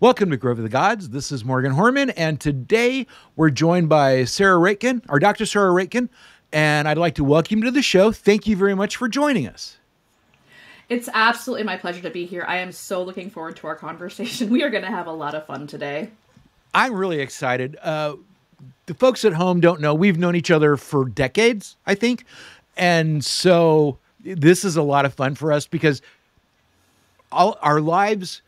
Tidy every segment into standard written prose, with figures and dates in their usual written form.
Welcome to Grove of the Gods. This is Morgan Hornman, and today we're joined by Sarah Ratekin, or Dr. Sarah Ratekin, and I'd like to welcome you to the show. Thank you very much for joining us. It's absolutely my pleasure to be here. I am so looking forward to our conversation. We are going to have a lot of fun today. I'm really excited. The folks at home don't know, we've known each other for decades, I think, and so this is a lot of fun for us because all our lives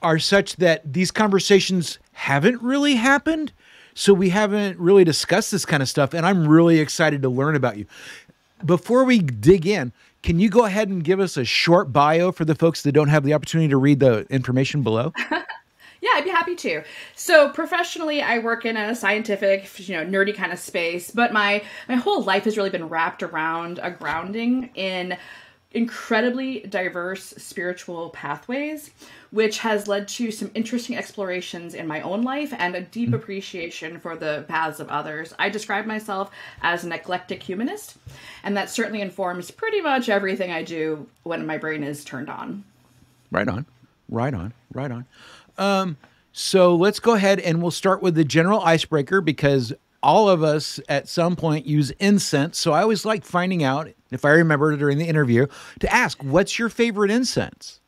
are such that these conversations haven't really happened. So we haven't really discussed this kind of stuff. And I'm really excited to learn about you. Before we dig in, can you go ahead and give us a short bio for the folks that don't have the opportunity to read the information below? Yeah, I'd be happy to. So professionally, I work in a scientific, nerdy kind of space, but my whole life has really been wrapped around a grounding in incredibly diverse spiritual pathways, which has led to some interesting explorations in my own life and a deep appreciation for the paths of others. I describe myself as an eclectic humanist, and that certainly informs pretty much everything I do when my brain is turned on. Right on, right on, right on. So let's go ahead and we'll start with the general icebreaker because all of us at some point use incense. So I always like finding out, if I remember during the interview, to ask, what's your favorite incense?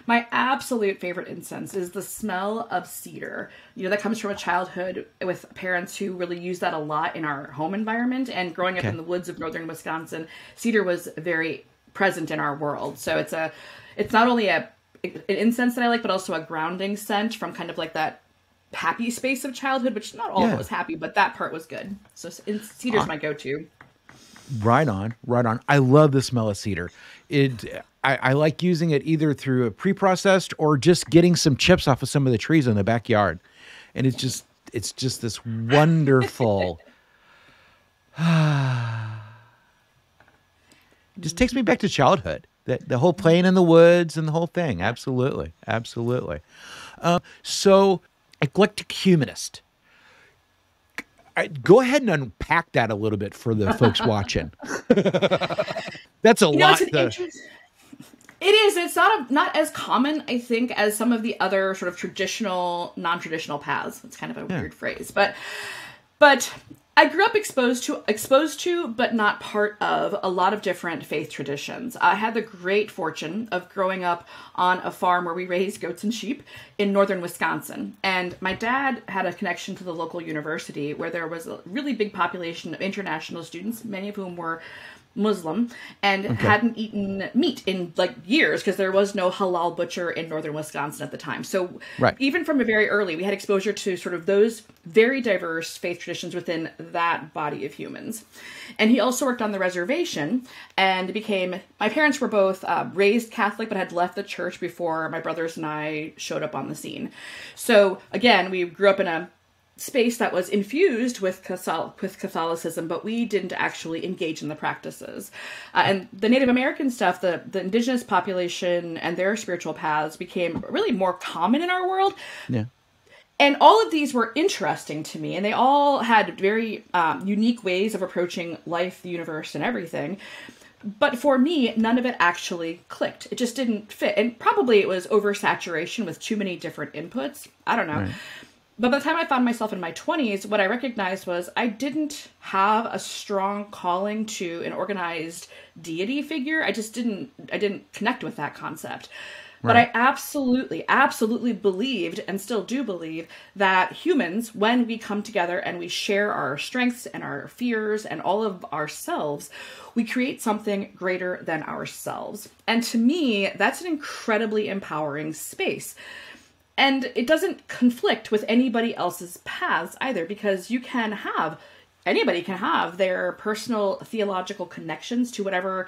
My absolute favorite incense is the smell of cedar. That comes from a childhood with parents who really use that a lot in our home environment. And growing up in the woods of northern Wisconsin, cedar was very present in our world. So it's not only an incense that I like, but also a grounding scent from kind of like that happy space of childhood, which not all of it was happy, but that part was good. So cedar's my go-to. Right on, right on. I love the smell of cedar. I like using it either through a pre-processed or just getting some chips off of some of the trees in the backyard. And it's just this wonderful, just takes me back to childhood. The whole playing in the woods and the whole thing. Absolutely. Absolutely. So eclectic humanist. Go ahead and unpack that a little bit for the folks watching. That's a lot. It is. It's not as common, I think, as some of the other sort of traditional, non-traditional paths. It's kind of a weird phrase, but I grew up exposed to, but not part of a lot of different faith traditions. I had the great fortune of growing up on a farm where we raised goats and sheep in northern Wisconsin. And my dad had a connection to the local university where there was a really big population of international students, many of whom were Muslim and hadn't eaten meat in like years because there was no halal butcher in northern Wisconsin at the time. So even from a very early, we had exposure to sort of those very diverse faith traditions within that body of humans. And he also worked on the reservation and my parents were both raised Catholic, but had left the church before my brothers and I showed up on the scene. So again, we grew up in a space that was infused with Catholicism, but we didn't actually engage in the practices. And the Native American stuff, the indigenous population and their spiritual paths became really more common in our world. Yeah. And all of these were interesting to me, and they all had very unique ways of approaching life, the universe, and everything. But for me, none of it actually clicked. It just didn't fit. And probably it was oversaturation with too many different inputs. I don't know. Right. But by the time I found myself in my 20s, what I recognized was I didn't have a strong calling to an organized deity figure. I didn't connect with that concept. Right. But I absolutely believed and still do believe that humans, when we come together and we share our strengths and our fears and all of ourselves, we create something greater than ourselves. And to me, that's an incredibly empowering space. And it doesn't conflict with anybody else's paths either, because anybody can have their personal theological connections to whatever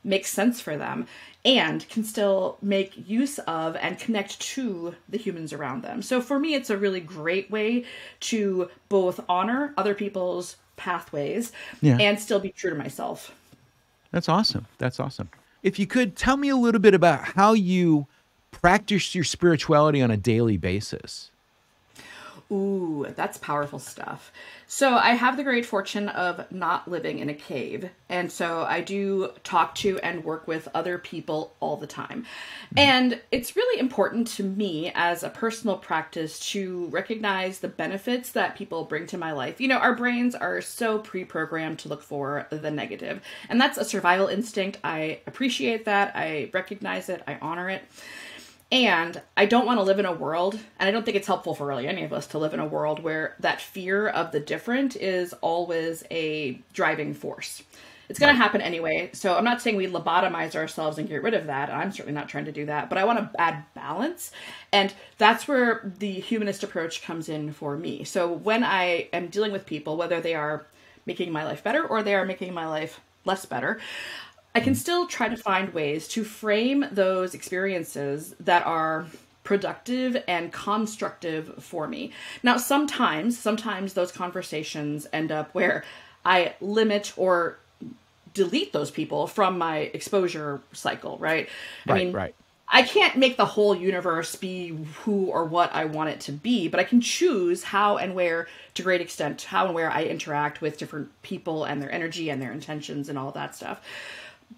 makes sense for them and can still make use of and connect to the humans around them. So for me, it's a really great way to both honor other people's pathways and still be true to myself. That's awesome. That's awesome. If you could tell me a little bit about how you practice your spirituality on a daily basis. Ooh, that's powerful stuff. So I have the great fortune of not living in a cave. And so I do talk to and work with other people all the time. And it's really important to me as a personal practice to recognize the benefits that people bring to my life. You know, our brains are so pre-programmed to look for the negative. And that's a survival instinct. I appreciate that. I recognize it. I honor it. And I don't want to live in a world, and I don't think it's helpful for really any of us to live in a world where that fear of the different is always a driving force. It's going to happen anyway. So I'm not saying we lobotomize ourselves and get rid of that. I'm certainly not trying to do that, but I want to add balance. And that's where the humanist approach comes in for me. So when I am dealing with people, whether they are making my life better or they are making my life less better, I can still try to find ways to frame those experiences that are productive and constructive for me. Now, sometimes those conversations end up where I limit or delete those people from my exposure cycle, right? Right. I can't make the whole universe be who or what I want it to be, but I can choose how and where, to great extent, how and where I interact with different people and their energy and their intentions and all that stuff.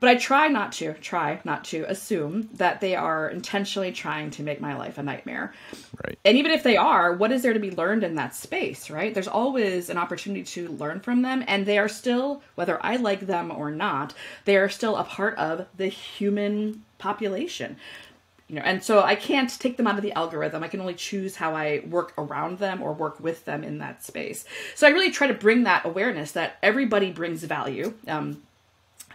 But I try not to assume that they are intentionally trying to make my life a nightmare. Right. And even if they are, what is there to be learned in that space, right? There's always an opportunity to learn from them. And they are still, whether I like them or not, they are still a part of the human population. You know, and so I can't take them out of the algorithm. I can only choose how I work around them or work with them in that space. So I really try to bring that awareness that everybody brings value.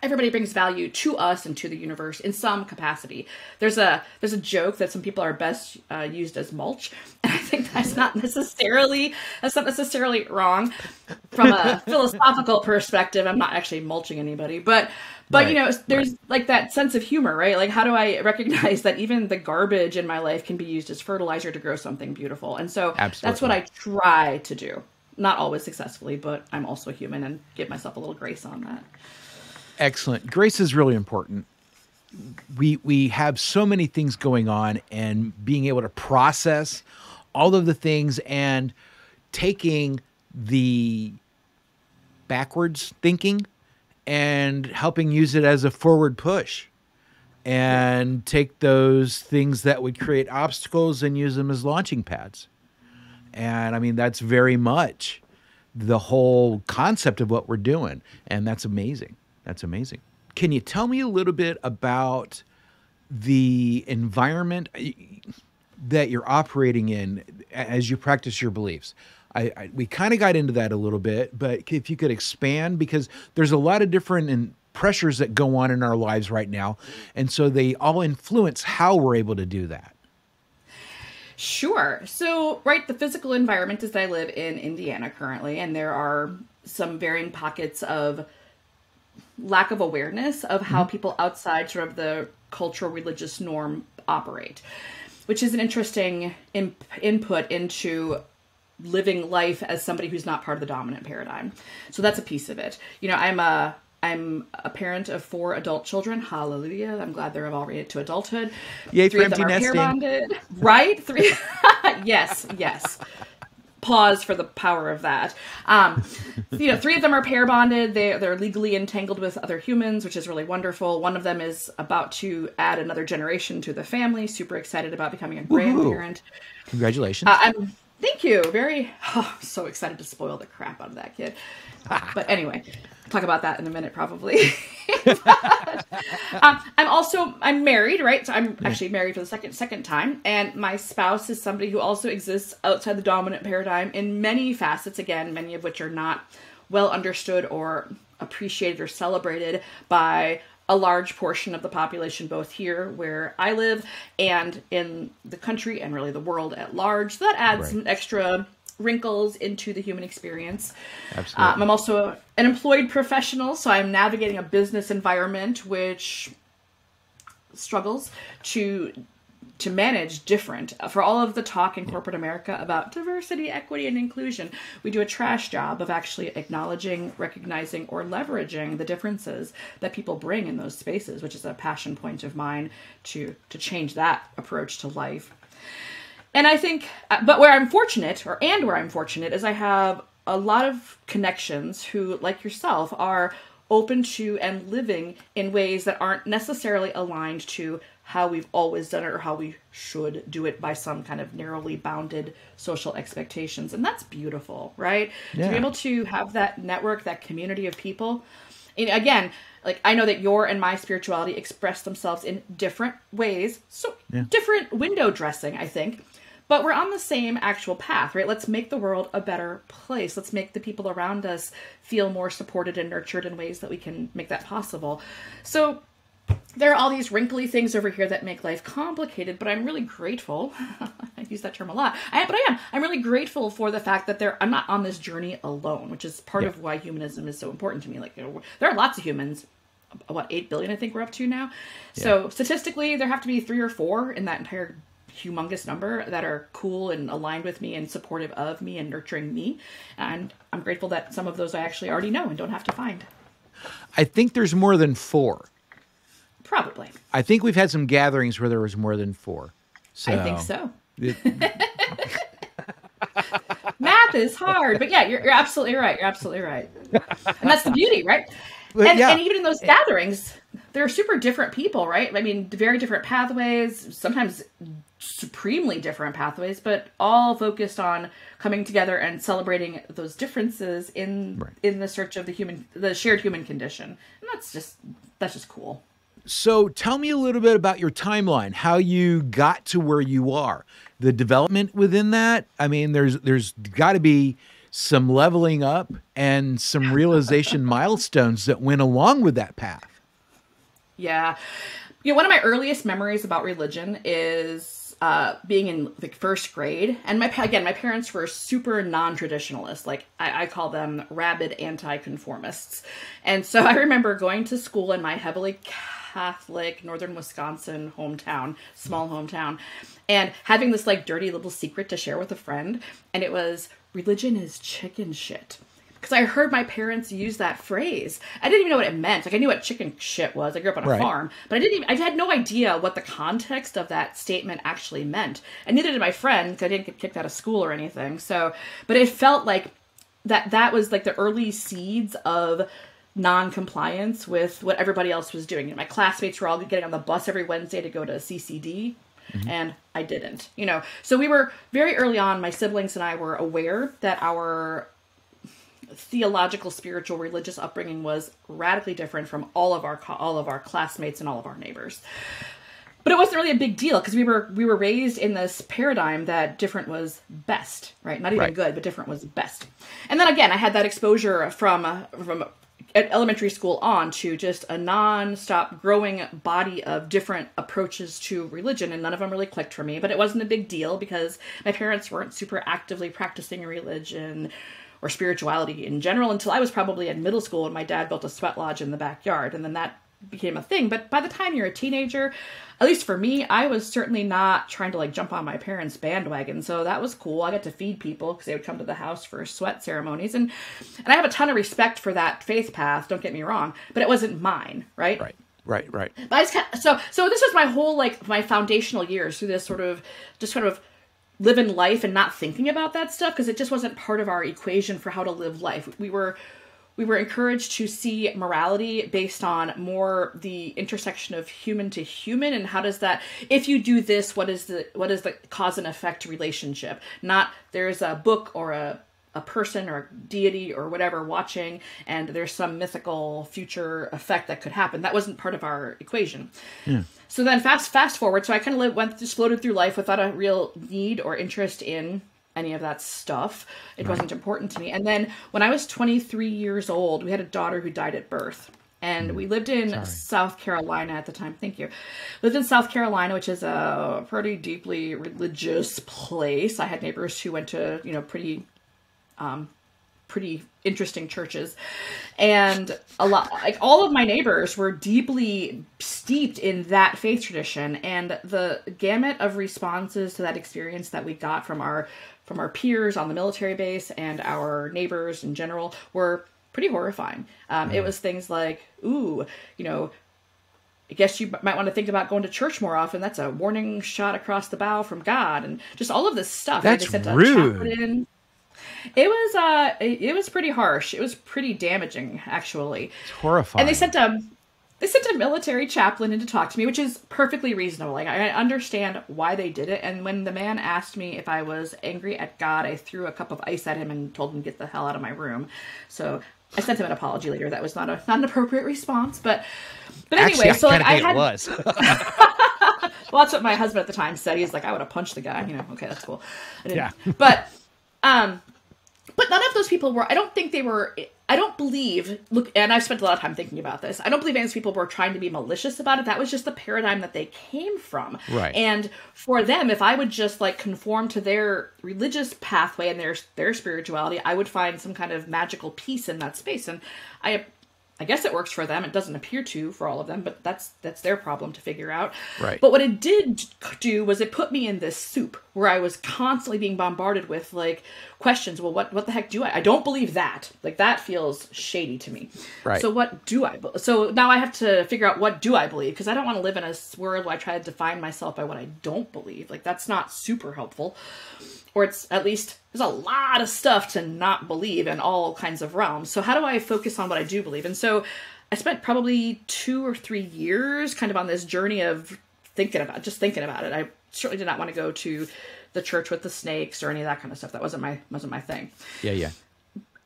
Everybody brings value to us and to the universe in some capacity. There's a joke that some people are best used as mulch, and I think that's not necessarily wrong from a philosophical perspective. I'm not actually mulching anybody, but right, you know, there's like that sense of humor, right? Like, how do I recognize that even the garbage in my life can be used as fertilizer to grow something beautiful? And so That's what I try to do. Not always successfully, but I'm also human and give myself a little grace on that. Excellent. Grace is really important. We have so many things going on, and being able to process all of the things and taking the backwards thinking and helping use it as a forward push, and take those things that would create obstacles and use them as launching pads. And I mean, that's very much the whole concept of what we're doing. And that's amazing. That's amazing. Can you tell me a little bit about the environment that you're operating in as you practice your beliefs? We kind of got into that a little bit, but if you could expand, because there's a lot of different pressures that go on in our lives right now. And so they all influence how we're able to do that. Sure. So, right, the physical environment is I live in Indiana currently, and there are some varying pockets of lack of awareness of how people outside sort of the cultural religious norm operate, which is an interesting input into living life as somebody who's not part of the dominant paradigm. So that's a piece of it. You know, I'm a parent of 4 adult children. Hallelujah. I'm glad they're all raised to adulthood. Yay, 3 of them are pair bonded. Right? 3. Yes. Pause for the power of that. You know, 3 of them are pair bonded. They're legally entangled with other humans, which is really wonderful. One of them is about to add another generation to the family. Super excited about becoming a grandparent. Woo-hoo. Congratulations. Thank you. So excited to spoil the crap out of that kid. But anyway, talk about that in a minute, probably. I'm married, right? So I'm actually married for the second time. And my spouse is somebody who also exists outside the dominant paradigm in many facets, again, many of which are not well understood or appreciated or celebrated by a large portion of the population, both here where I live and in the country and really the world at large. So that adds some extra wrinkles into the human experience. Absolutely. I'm also an employed professional, so I'm navigating a business environment which struggles to manage different. For all of the talk in corporate America about diversity, equity, and inclusion, we do a trash job of actually acknowledging, recognizing, or leveraging the differences that people bring in those spaces, which is a passion point of mine to change that approach to life. And I think, but where I'm fortunate, is I have a lot of connections who, like yourself, are open to and living in ways that aren't necessarily aligned to how we've always done it or how we should do it by some kind of narrowly bounded social expectations. And that's beautiful, right? Yeah. To be able to have that network, that community of people. And again, like, I know that your and my spirituality express themselves in different ways. So different window dressing, I think. But we're on the same actual path, right? Let's make the world a better place. Let's make the people around us feel more supported and nurtured in ways that we can make that possible. So there are all these wrinkly things over here that make life complicated, but I'm really grateful. I use that term a lot. I'm really grateful for the fact that I'm not on this journey alone, which is part of why humanism is so important to me. Like, there are lots of humans. 8 billion, I think we're up to now. Yeah. So statistically, there have to be 3 or 4 in that entire humongous number that are cool and aligned with me and supportive of me and nurturing me. And I'm grateful that some of those I actually already know and don't have to find. I think there's more than 4. Probably. I think we've had some gatherings where there was more than 4. So I think so. Math is hard, but yeah, you're absolutely right. You're absolutely right. And that's the beauty, right? And even in those gatherings, they're super different people, right? I mean, very different pathways, sometimes supremely different pathways, but all focused on coming together and celebrating those differences in the search of the shared human condition. And that's just cool. So tell me a little bit about your timeline, how you got to where you are, the development within that. I mean, there's got to be some leveling up and some realization milestones that went along with that path. Yeah. One of my earliest memories about religion is being in the first grade. And my parents were super non-traditionalists. Like, I call them rabid anti-conformists. And so I remember going to school in my heavily Catholic northern Wisconsin small hometown, and having this like dirty little secret to share with a friend. And it was, religion is chicken shit. Because I heard my parents use that phrase. I didn't even know what it meant. Like, I knew what chicken shit was. I grew up on a farm. But I had no idea what the context of that statement actually meant. And neither did my friend, because I didn't get kicked out of school or anything. So, but it felt like that was like the early seeds of non-compliance with what everybody else was doing. My classmates were all getting on the bus every Wednesday to go to CCD. Mm-hmm. And I didn't, So we were very early on, my siblings and I were aware that our theological, spiritual, religious upbringing was radically different from all of our classmates and all of our neighbors. But it wasn't really a big deal because we were raised in this paradigm that different was best, right? Not even good, but different was best. And then again, I had that exposure from elementary school on to just a non-stop growing body of different approaches to religion, and none of them really clicked for me. But it wasn't a big deal because my parents weren't super actively practicing religion or spirituality in general until I was probably in middle school when my dad built a sweat lodge in the backyard, and then that became a thing. But by the time you're a teenager, at least for me, I was certainly not trying to like jump on my parents' bandwagon. So that was cool. I got to feed people because they would come to the house for sweat ceremonies. And I have a ton of respect for that faith path, don't get me wrong, but it wasn't mine, right? Right. But I just so this was my whole, like, my foundational years through this sort of living life and not thinking about that stuff because it just wasn't part of our equation for how to live life. We were encouraged to see morality based on more the intersection of human to human, and how does that, if you do this, what is the cause and effect relationship? Not there's a book or a person or a deity or whatever watching, and there's some mythical future effect that could happen. That wasn't part of our equation. Yeah. So then fast forward. So I kind of just floated through life without a real need or interest in any of that stuff. It wasn't important to me. And then when I was 23 years old, we had a daughter who died at birth. And we lived in South Carolina at the time. Thank you. Lived in South Carolina, which is a pretty deeply religious place. I had neighbors who went to, pretty interesting churches. And all of my neighbors were deeply steeped in that faith tradition. And the gamut of responses to that experience that we got from our peers on the military base and our neighbors in general were pretty horrifying. It was things like, I guess you might want to think about going to church more often. That's a warning shot across the bow from God, and just all of this stuff. That's they sent rude. A chaplain in. It was pretty harsh. It was pretty damaging, actually. It's horrifying. And they sent a military chaplain in to talk to me, which is perfectly reasonable. Like, I understand why they did it. And when the man asked me if I was angry at God, I threw a cup of ice at him and told him to get the hell out of my room. So I sent him an apology later. That was not an appropriate response, but anyway. Actually, so like it was. Well, that's what my husband at the time said. He's like, I would have punched the guy. Okay, that's cool. I didn't. Yeah. But none of those people were, I don't believe, look, and I've spent a lot of time thinking about this. I don't believe any of those people were trying to be malicious about it. That was just the paradigm that they came from. Right. And for them, if I would just like conform to their religious pathway and their spirituality, I would find some kind of magical peace in that space. And I guess it works for them. It doesn't appear to for all of them, but that's their problem to figure out. Right. But what it did do was it put me in this soup where I was constantly being bombarded with like questions. Well, what the heck do I don't believe that. Like that feels shady to me. Right. So what do I believe? So now I have to figure out what do I believe, because I don't want to live in a world where I try to define myself by what I don't believe. Like that's not super helpful. Or it's at least, there's a lot of stuff to not believe in all kinds of realms. So how do I focus on what I do believe? And so I spent probably 2 or 3 years kind of on this journey of thinking about it. I certainly did not want to go to the church with the snakes or any of that kind of stuff. That wasn't my thing. Yeah.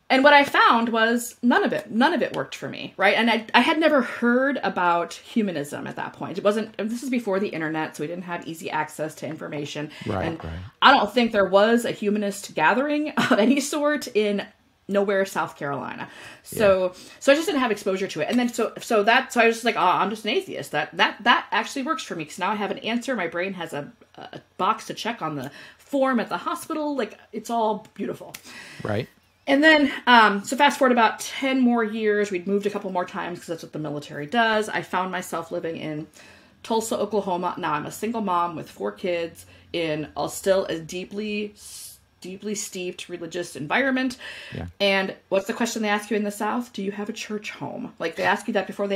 And what I found was none of it worked for me, right? And I had never heard about humanism at that point. This is before the internet, so we didn't have easy access to information. Right. I don't think there was a humanist gathering of any sort in nowhere, South Carolina. So I just didn't have exposure to it. And then so I was just like, I'm just an atheist. That actually works for me, because now I have an answer. My brain has a box to check on the form at the hospital. Like it's all beautiful. Right. And then, so fast forward about 10 more years, we'd moved a couple more times because that's what the military does. I found myself living in Tulsa, Oklahoma. Now I'm a single mom with 4 kids in still a deeply steeped religious environment. Yeah. And what's the question they ask you in the South? Do you have a church home? Like they ask you that before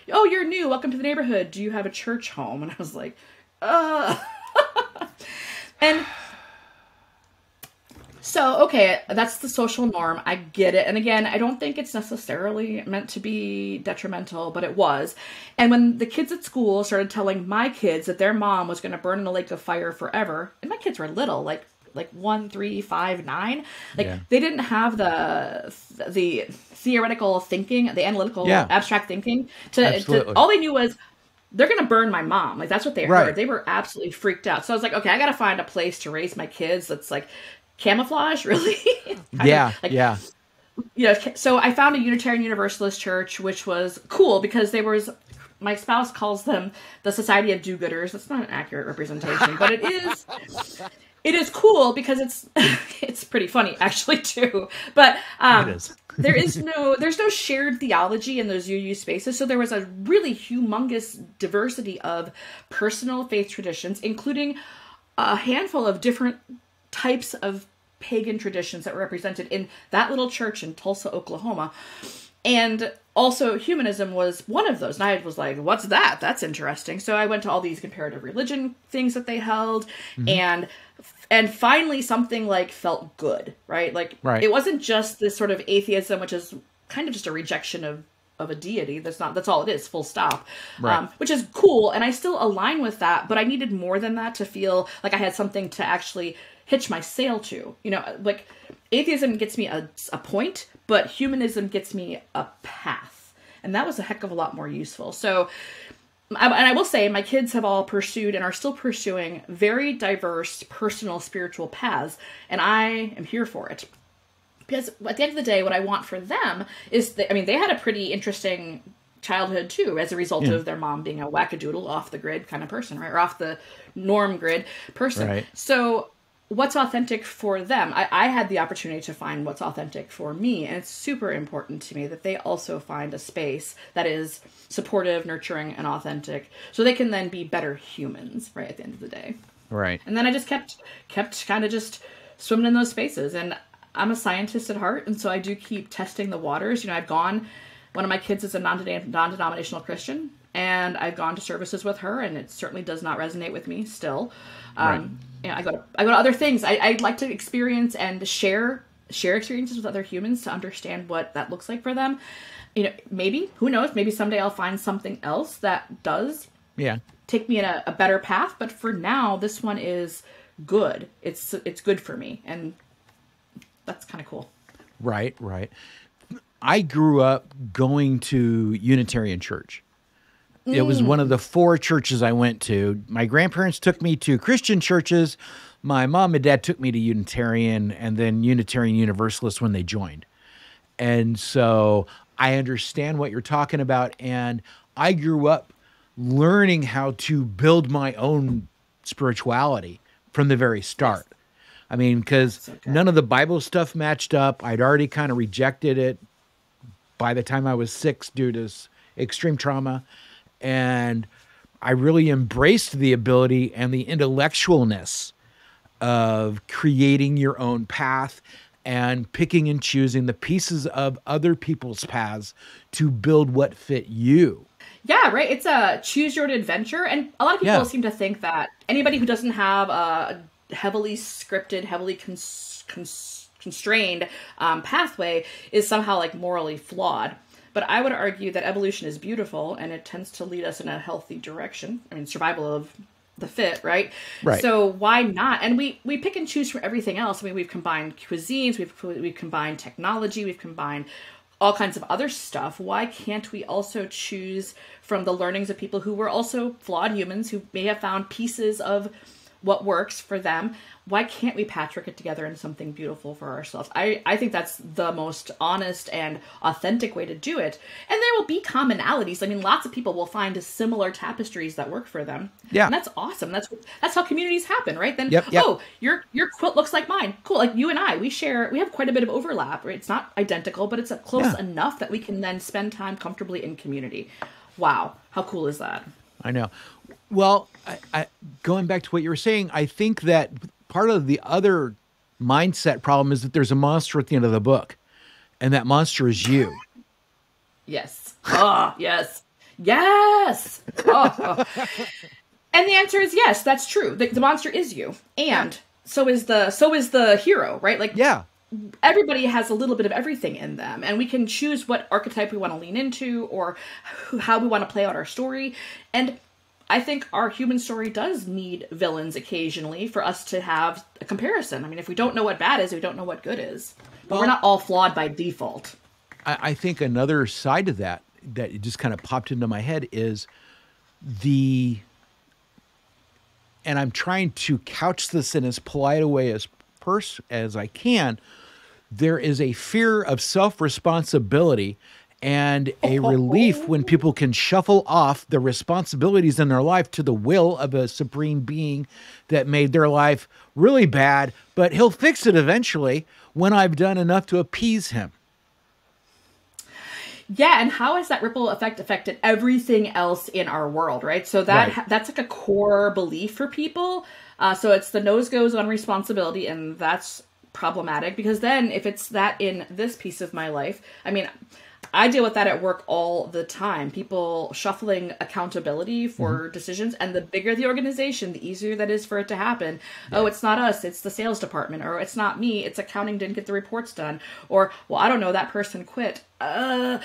you're new. Welcome to the neighborhood. Do you have a church home? And I was like, And so, okay, that's the social norm. I get it. And again, I don't think it's necessarily meant to be detrimental, but it was. And when the kids at school started telling my kids that their mom was going to burn in a lake of fire forever, and my kids were little, like 1, 3, 5, 9, they didn't have the theoretical thinking, the analytical, abstract thinking. All they knew was, they're going to burn my mom. Like, that's what they heard. They were absolutely freaked out. So I was like, okay, I got to find a place to raise my kids that's like, camouflage, really? So I found a Unitarian Universalist church, which was cool because my spouse calls them the Society of Do-Gooders. That's not an accurate representation, but it is cool because it's pretty funny actually too. But it is. there's no shared theology in those UU spaces. So there was a really humongous diversity of personal faith traditions, including a handful of different types of pagan traditions that were represented in that little church in Tulsa, Oklahoma. And also humanism was one of those. And I was like, what's that? That's interesting. So I went to all these comparative religion things that they held. Mm-hmm. And finally something like felt good, right? It wasn't just this sort of atheism, which is kind of just a rejection of a deity. That's all it is, full stop. Right. Which is cool. And I still align with that, but I needed more than that to feel like I had something to actually hitch my sail to. Like atheism gets me a point, but humanism gets me a path. And that was a heck of a lot more useful. So, and I will say my kids have all pursued and are still pursuing very diverse personal spiritual paths. And I am here for it. Because at the end of the day, what I want for them is they had a pretty interesting childhood too, as a result of their mom being a wackadoodle, off the grid kind of person, right? Or off the norm grid person. Right. So what's authentic for them? I had the opportunity to find what's authentic for me. And it's super important to me that they also find a space that is supportive, nurturing, and authentic, so they can then be better humans, right, at the end of the day. Right. And then I just kept kind of just swimming in those spaces. And I'm a scientist at heart, and so I do keep testing the waters. One of my kids is a non-denominational Christian, and I've gone to services with her, and it certainly does not resonate with me still. Right. I go to other things. I'd like to experience and share experiences with other humans to understand what that looks like for them. Maybe, who knows, maybe someday I'll find something else that does take me in a better path. But for now, this one is good. It's good for me. And that's kind of cool. Right. I grew up going to Unitarian Church. It was one of the 4 churches I went to. My grandparents took me to Christian churches. My mom and dad took me to Unitarian, and then Unitarian Universalist when they joined. And so I understand what you're talking about. And I grew up learning how to build my own spirituality from the very start. I mean, because none of the Bible stuff matched up. I'd already kind of rejected it by the time I was 6 due to extreme trauma. And I really embraced the ability and the intellectualness of creating your own path and picking and choosing the pieces of other people's paths to build what fit you. Yeah, right. It's a choose your own adventure. And a lot of people seem to think that anybody who doesn't have a heavily scripted, heavily constrained pathway is somehow like morally flawed. But I would argue that evolution is beautiful, and it tends to lead us in a healthy direction. I mean, survival of the fit, right? Right. So why not? And we pick and choose from everything else. I mean, we've combined cuisines, we've combined technology, we've combined all kinds of other stuff. Why can't we also choose from the learnings of people who were also flawed humans who may have found pieces of what works for them? Why can't we patchwork it together into something beautiful for ourselves? I think that's the most honest and authentic way to do it. And there will be commonalities. I mean, lots of people will find similar tapestries that work for them. Yeah. And that's awesome. That's how communities happen, right? Then, Yep. oh, your quilt looks like mine. Cool. Like you and I, we have quite a bit of overlap, right? It's not identical, but it's close enough that we can then spend time comfortably in community. Wow. How cool is that? I know. Well, I going back to what you were saying, I think that part of the other mindset problem is that there's a monster at the end of the book, and that monster is you. Yes. Oh, yes. Yes. Oh. And the answer is yes, that's true. The monster is you. And so is the hero, right? Like, everybody has a little bit of everything in them, and we can choose what archetype we want to lean into or how we want to play out our story. And I think our human story does need villains occasionally for us to have a comparison. I mean, if we don't know what bad is, we don't know what good is. But we're not all flawed by default. I think another side to that just kind of popped into my head is and I'm trying to couch this in as polite a way as I can, there is a fear of self-responsibility and a relief when people can shuffle off the responsibilities in their life to the will of a supreme being that made their life really bad, but he'll fix it eventually when I've done enough to appease him. Yeah, and how has that ripple effect affected everything else in our world, right? So that's like a core belief for people. So it's the nose goes on responsibility, and that's problematic because then if it's that in this piece of my life, I mean, I deal with that at work all the time. People shuffling accountability for decisions, and the bigger the organization, the easier that is for it to happen. Yeah. Oh, it's not us, it's the sales department, or it's not me, it's accounting didn't get the reports done, or, well, I don't know, that person quit. And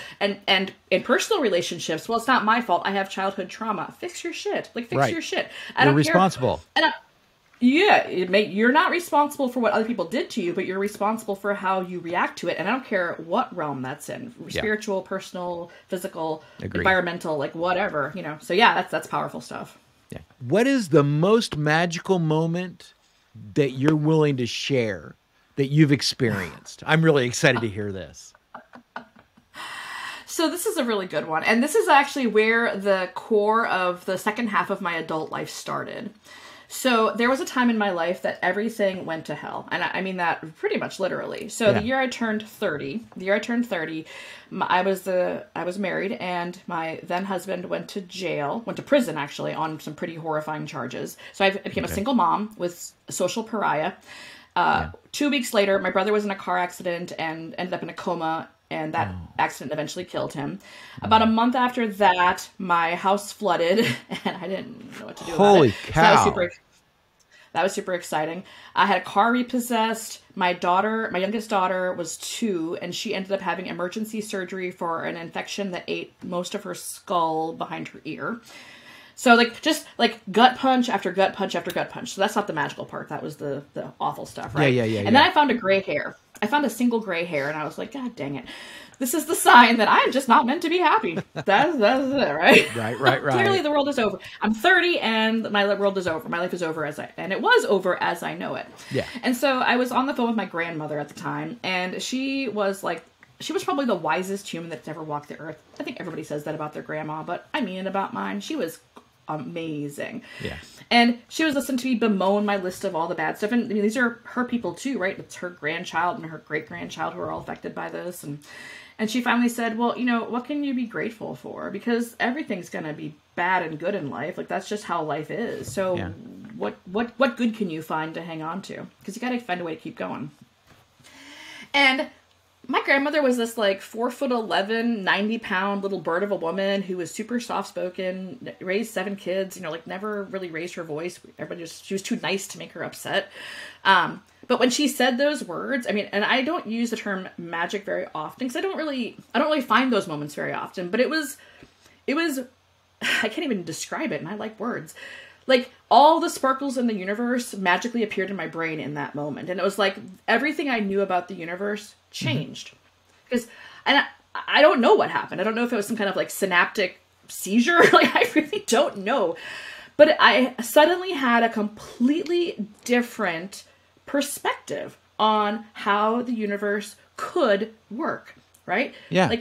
in personal relationships, well, it's not my fault, I have childhood trauma. Fix your shit. Like, fix your shit. You're responsible. You're not responsible for what other people did to you, but you're responsible for how you react to it. And I don't care what realm that's in, spiritual, personal, physical, environmental, like whatever, So that's powerful stuff. Yeah. What is the most magical moment that you're willing to share that you've experienced? I'm really excited to hear this. So this is a really good one. And this is actually where the core of the second half of my adult life started. So there was a time in my life that everything went to hell. And I mean that pretty much literally. So the year I turned 30, I was married, and my then husband went to prison actually, on some pretty horrifying charges. So I became a single mom with a social pariah. 2 weeks later, my brother was in a car accident and ended up in a coma and that accident eventually killed him. About a month after that, my house flooded, and I didn't know what to do about it. Holy cow. So that was super exciting. I had a car repossessed. My youngest daughter was 2, and she ended up having emergency surgery for an infection that ate most of her skull behind her ear. So just gut punch after gut punch after gut punch. So that's not the magical part. That was the awful stuff, right? Yeah. And then I found a gray hair. I found a single gray hair, and I was like, God dang it. This is the sign that I'm just not meant to be happy. That's it, right? Right. Clearly the world is over. I'm 30 and my world is over. My life is over and it was over as I know it. Yeah. And so I was on the phone with my grandmother at the time, and she was probably the wisest human that's ever walked the earth. I think everybody says that about their grandma, but I mean it about mine. She was amazing. Yeah. And she was listening to me bemoan my list of all the bad stuff. And I mean, these are her people too, right? It's her grandchild and her great-grandchild who are all affected by this. And she finally said, well, what can you be grateful for? Because everything's going to be bad and good in life. Like, that's just how life is. So what good can you find to hang on to? Because you got to find a way to keep going. And my grandmother was this 4'11", 90-pound little bird of a woman who was super soft-spoken, raised 7 kids, never really raised her voice. She was too nice to make her upset. But when she said those words, I mean, and I don't use the term magic very often because I don't really find those moments very often, but it was, I can't even describe it, and I like words. All the sparkles in the universe magically appeared in my brain in that moment. And it was like everything I knew about the universe changed. And I don't know what happened. I don't know if it was some kind of synaptic seizure. I really don't know. But I suddenly had a completely different perspective on how the universe could work, right? Yeah.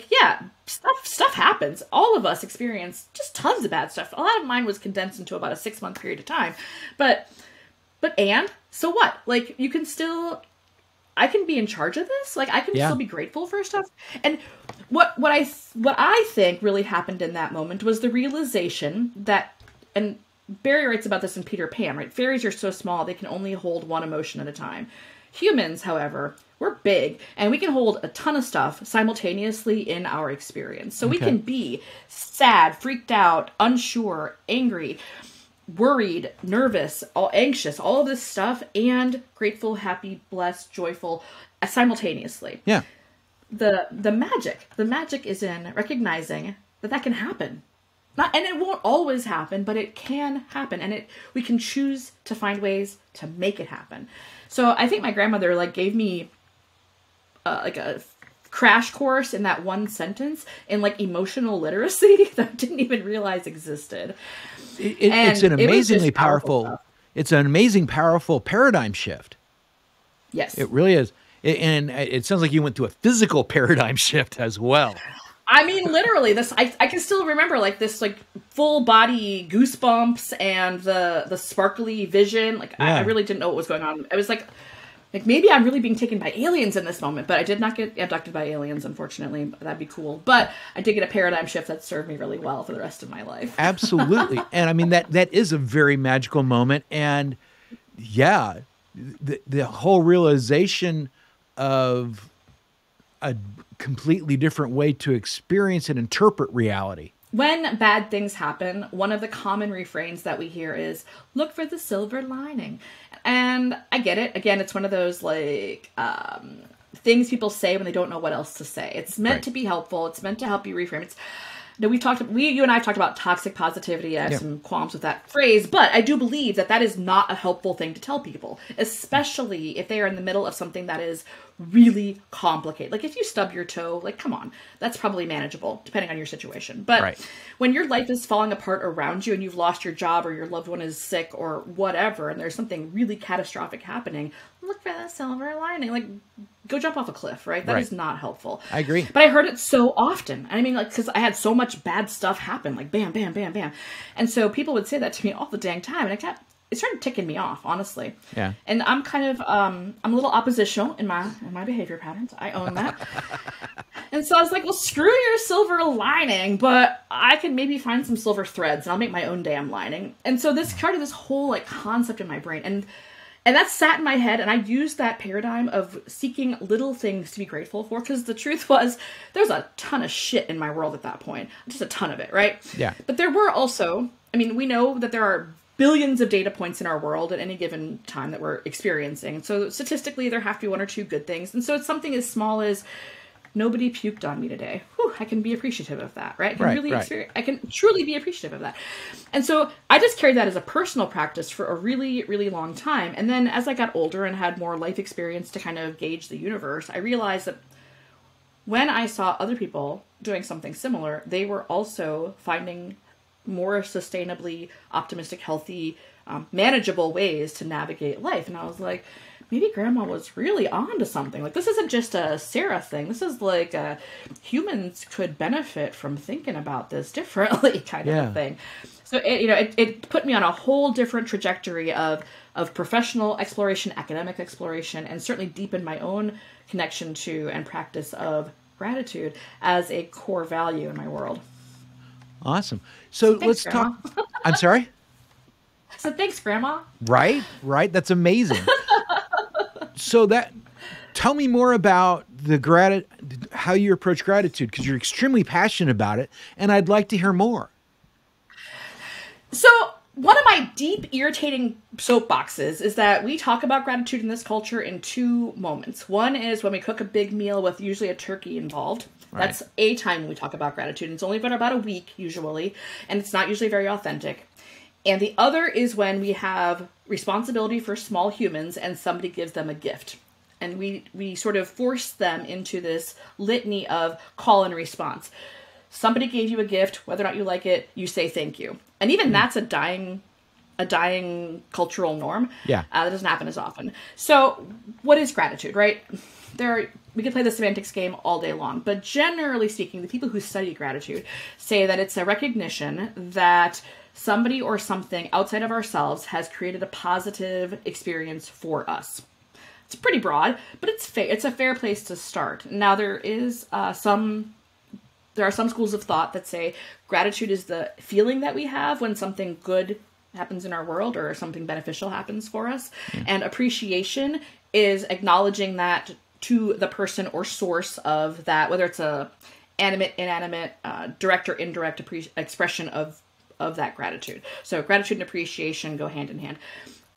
Stuff happens. All of us experience just tons of bad stuff. A lot of mine was condensed into about a 6-month period of time. But so what? I can be in charge of this. I can still be grateful for stuff. And what I think really happened in that moment was the realization that, and Barry writes about this in Peter Pan, right? Fairies are so small, they can only hold one emotion at a time. Humans, however, we're big, and we can hold a ton of stuff simultaneously in our experience. So we can be sad, freaked out, unsure, angry, worried, nervous, anxious, all of this stuff, and grateful, happy, blessed, joyful, simultaneously. Yeah. The magic is in recognizing that can happen. And it won't always happen, but it can happen, and we can choose to find ways to make it happen. So I think my grandmother gave me a crash course in that one sentence in emotional literacy that I didn't even realize existed. It's an amazingly powerful. It's an amazing, powerful paradigm shift. Yes, it really is. And it sounds like you went through a physical paradigm shift as well. I mean, literally, I can still remember this full body goosebumps and the sparkly vision. I really didn't know what was going on. I was like maybe I'm really being taken by aliens in this moment, but I did not get abducted by aliens, unfortunately. That'd be cool. But I did get a paradigm shift that served me really well for the rest of my life. Absolutely. And I mean, that is a very magical moment. And yeah, the whole realization of a completely different way to experience and interpret reality. When bad things happen, one of the common refrains that we hear is, look for the silver lining. And I get it. Again, it's one of those things people say when they don't know what else to say. It's meant to be helpful. It's meant to help you reframe. You and I have talked about toxic positivity. I have some qualms with that phrase, but I do believe that is not a helpful thing to tell people, especially if they are in the middle of something that is really complicated. If you stub your toe, come on, that's probably manageable depending on your situation. But when your life is falling apart around you and you've lost your job or your loved one is sick or whatever, and there's something really catastrophic happening, look for that silver lining. Go jump off a cliff, right? That is not helpful. I agree. But I heard it so often. I mean, because I had so much bad stuff happen, bam, bam, bam, bam. And so people would say that to me all the dang time. And it started ticking me off, honestly. Yeah. And I'm kind of, I'm a little oppositional in my behavior patterns. I own that. And so I was like, well, screw your silver lining, but I can maybe find some silver threads and I'll make my own damn lining. And so this started this whole concept in my brain. And And that sat in my head, and I used that paradigm of seeking little things to be grateful for, because the truth was, there's a ton of shit in my world at that point. Just a ton of it, right? Yeah. But there were also, I mean, we know that there are billions of data points in our world at any given time that we're experiencing. So statistically, there have to be one or two good things. And so it's something as small as, nobody puked on me today. Whew, I can be appreciative of that, right? I can truly be appreciative of that. And so I just carried that as a personal practice for a really, really long time. And then as I got older and had more life experience to kind of gauge the universe, I realized that when I saw other people doing something similar, they were also finding more sustainably optimistic, healthy, manageable ways to navigate life. And I was like, maybe Grandma was really on to something. Like, this isn't just a Sarah thing. This is like humans could benefit from thinking about this differently kind of a thing. So it put me on a whole different trajectory of professional exploration, academic exploration, and certainly deepened my own connection to and practice of gratitude as a core value in my world. Awesome. So let's Grandma. talk. I'm sorry? So thanks, Grandma. Right. That's amazing. So tell me more about how you approach gratitude, because you're extremely passionate about it, and I'd like to hear more. So one of my deep, irritating soapboxes is that we talk about gratitude in this culture in two moments. One is when we cook a big meal with usually a turkey involved. Right. That's a time we talk about gratitude. It's only been about a week usually, and it's not usually very authentic. And the other is when we have responsibility for small humans and somebody gives them a gift. And we sort of force them into this litany of call and response. Somebody gave you a gift, whether or not you like it, you say thank you. And even that's a dying cultural norm. Yeah. That doesn't happen as often. So what is gratitude, right? We could play the semantics game all day long, but generally speaking, the people who study gratitude say that it's a recognition that somebody or something outside of ourselves has created a positive experience for us. It's pretty broad, but it's a fair place to start. Now there are some schools of thought that say gratitude is the feeling that we have when something good happens in our world or something beneficial happens for us. Yeah. And appreciation is acknowledging that to the person or source of that, whether it's a animate, inanimate, direct or indirect expression of that gratitude. So gratitude and appreciation go hand in hand.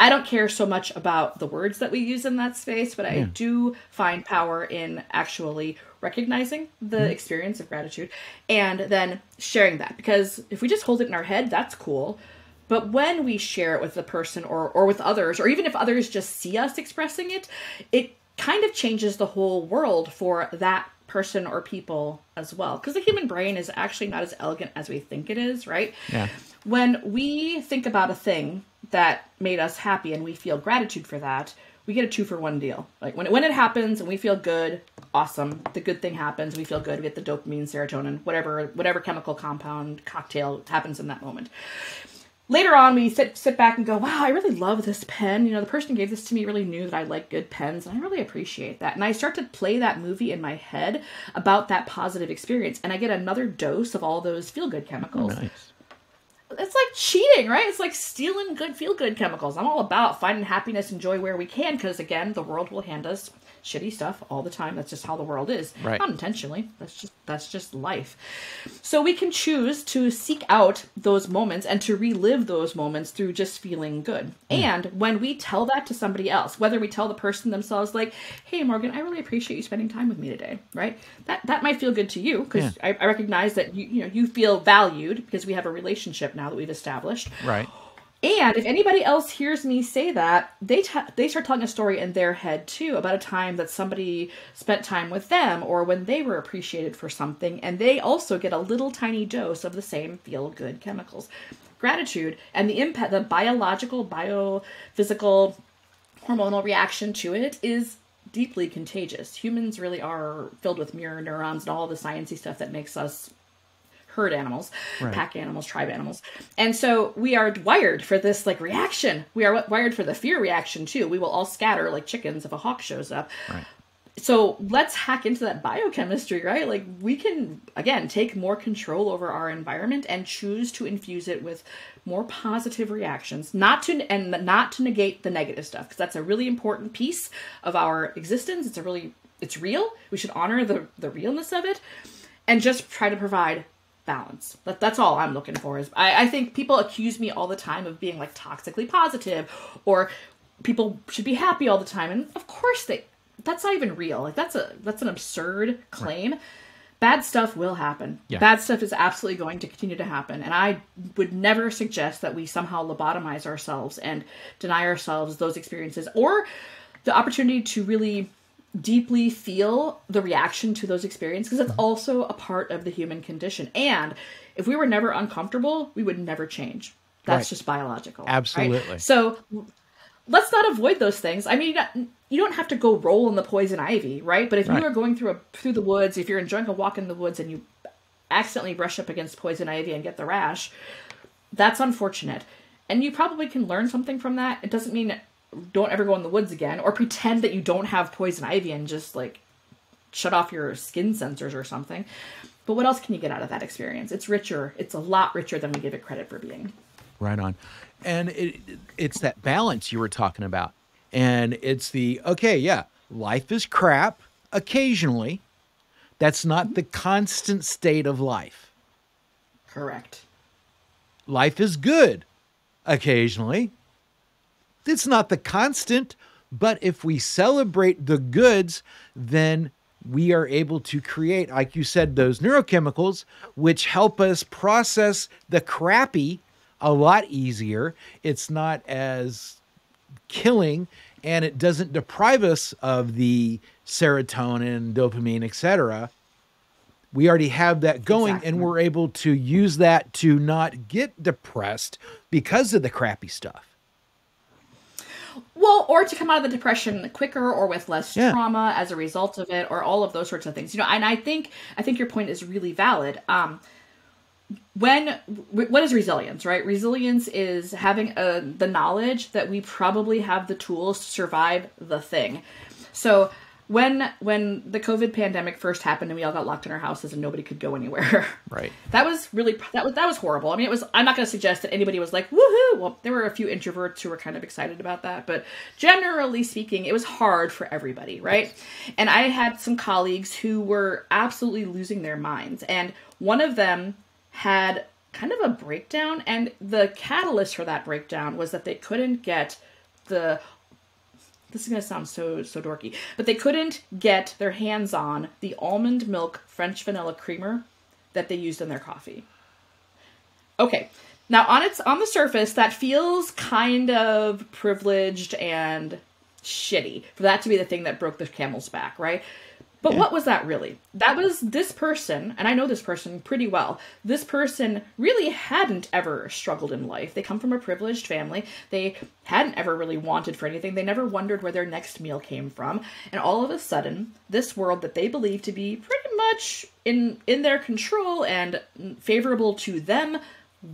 I don't care so much about the words that we use in that space, but I do find power in actually recognizing the experience of gratitude and then sharing that. Because if we just hold it in our head, that's cool. But when we share it with the person or with others, or even if others just see us expressing it, it kind of changes the whole world for that person or people as well. Because the human brain is actually not as elegant as we think it is, right? Yeah. When we think about a thing that made us happy and we feel gratitude for that, we get a 2-for-1 deal. Like when it happens and we feel good, awesome. The good thing happens, we feel good, we get the dopamine, serotonin, whatever chemical compound cocktail happens in that moment. Later on, we sit back and go, wow, I really love this pen. The person who gave this to me really knew that I like good pens, and I really appreciate that. And I start to play that movie in my head about that positive experience, and I get another dose of all those feel-good chemicals. Nice. It's like cheating, right? It's like stealing good feel-good chemicals. I'm all about finding happiness and joy where we can, because, again, the world will hand us shitty stuff all the time. That's just how the world is. Right. Not intentionally. That's just life. So we can choose to seek out those moments and to relive those moments through just feeling good. And when we tell that to somebody else, whether we tell the person themselves like, hey, Morgan, I really appreciate you spending time with me today, right? That might feel good to you because I recognize that you feel valued because we have a relationship now that we've established. Right. And if anybody else hears me say that, they start telling a story in their head, too, about a time that somebody spent time with them or when they were appreciated for something, and they also get a little tiny dose of the same feel-good chemicals. Gratitude and the impact, the biological, biophysical, hormonal reaction to it is deeply contagious. Humans really are filled with mirror neurons and all the sciencey stuff that makes us herd animals, pack animals, tribe animals. And so we are wired for this reaction. We are wired for the fear reaction too. We will all scatter like chickens if a hawk shows up. Right. So let's hack into that biochemistry, right? Like we can, again, take more control over our environment and choose to infuse it with more positive reactions, not to negate the negative stuff, because that's a really important piece of our existence. It's real. We should honor the realness of it and just try to provide balance. That's all I'm looking for. Is I think people accuse me all the time of being like toxically positive, or people should be happy all the time. And of course that's not even real. Like that's an absurd claim. Right. Bad stuff will happen. Yeah. Bad stuff is absolutely going to continue to happen. And I would never suggest that we somehow lobotomize ourselves and deny ourselves those experiences or the opportunity to really deeply feel the reaction to those experiences, because it's also a part of the human condition. And if we were never uncomfortable, we would never change. That's just biological. Absolutely. Right? So let's not avoid those things. I mean, you don't have to go roll in the poison ivy, right? But if you are going through the woods, if you're enjoying a walk in the woods and you accidentally brush up against poison ivy and get the rash, that's unfortunate. And you probably can learn something from that. It doesn't mean don't ever go in the woods again, or pretend that you don't have poison ivy and just like shut off your skin sensors or something. But what else can you get out of that experience? It's richer. It's a lot richer than we give it credit for being. Right on. And it's that balance you were talking about. And it's life is crap occasionally. That's not the constant state of life. Correct. Life is good occasionally. It's not the constant, but if we celebrate the goods, then we are able to create, like you said, those neurochemicals, which help us process the crappy a lot easier. It's not as killing, and it doesn't deprive us of the serotonin, dopamine, etc. We already have that going, and we're able to use that to not get depressed because of the crappy stuff. Well, or to come out of the depression quicker or with less trauma as a result of it, or all of those sorts of things. And I think your point is really valid. What is resilience, right? Resilience is having the knowledge that we probably have the tools to survive the thing. So when the COVID pandemic first happened and we all got locked in our houses and nobody could go anywhere, right? That was horrible. I mean, I'm not going to suggest that anybody was like, woohoo. Well, there were a few introverts who were kind of excited about that, but generally speaking, it was hard for everybody, right? And I had some colleagues who were absolutely losing their minds, and one of them had kind of a breakdown, and the catalyst for that breakdown was that they couldn't get this is going to sound so dorky, but they couldn't get their hands on the almond milk French vanilla creamer that they used in their coffee. Okay. Now on the surface, that feels kind of privileged and shitty for that to be the thing that broke the camel's back, right? But what was that really? That was this person, and I know this person pretty well. This person really hadn't ever struggled in life. They come from a privileged family. They hadn't ever really wanted for anything. They never wondered where their next meal came from. And all of a sudden, this world that they believed to be pretty much in their control and favorable to them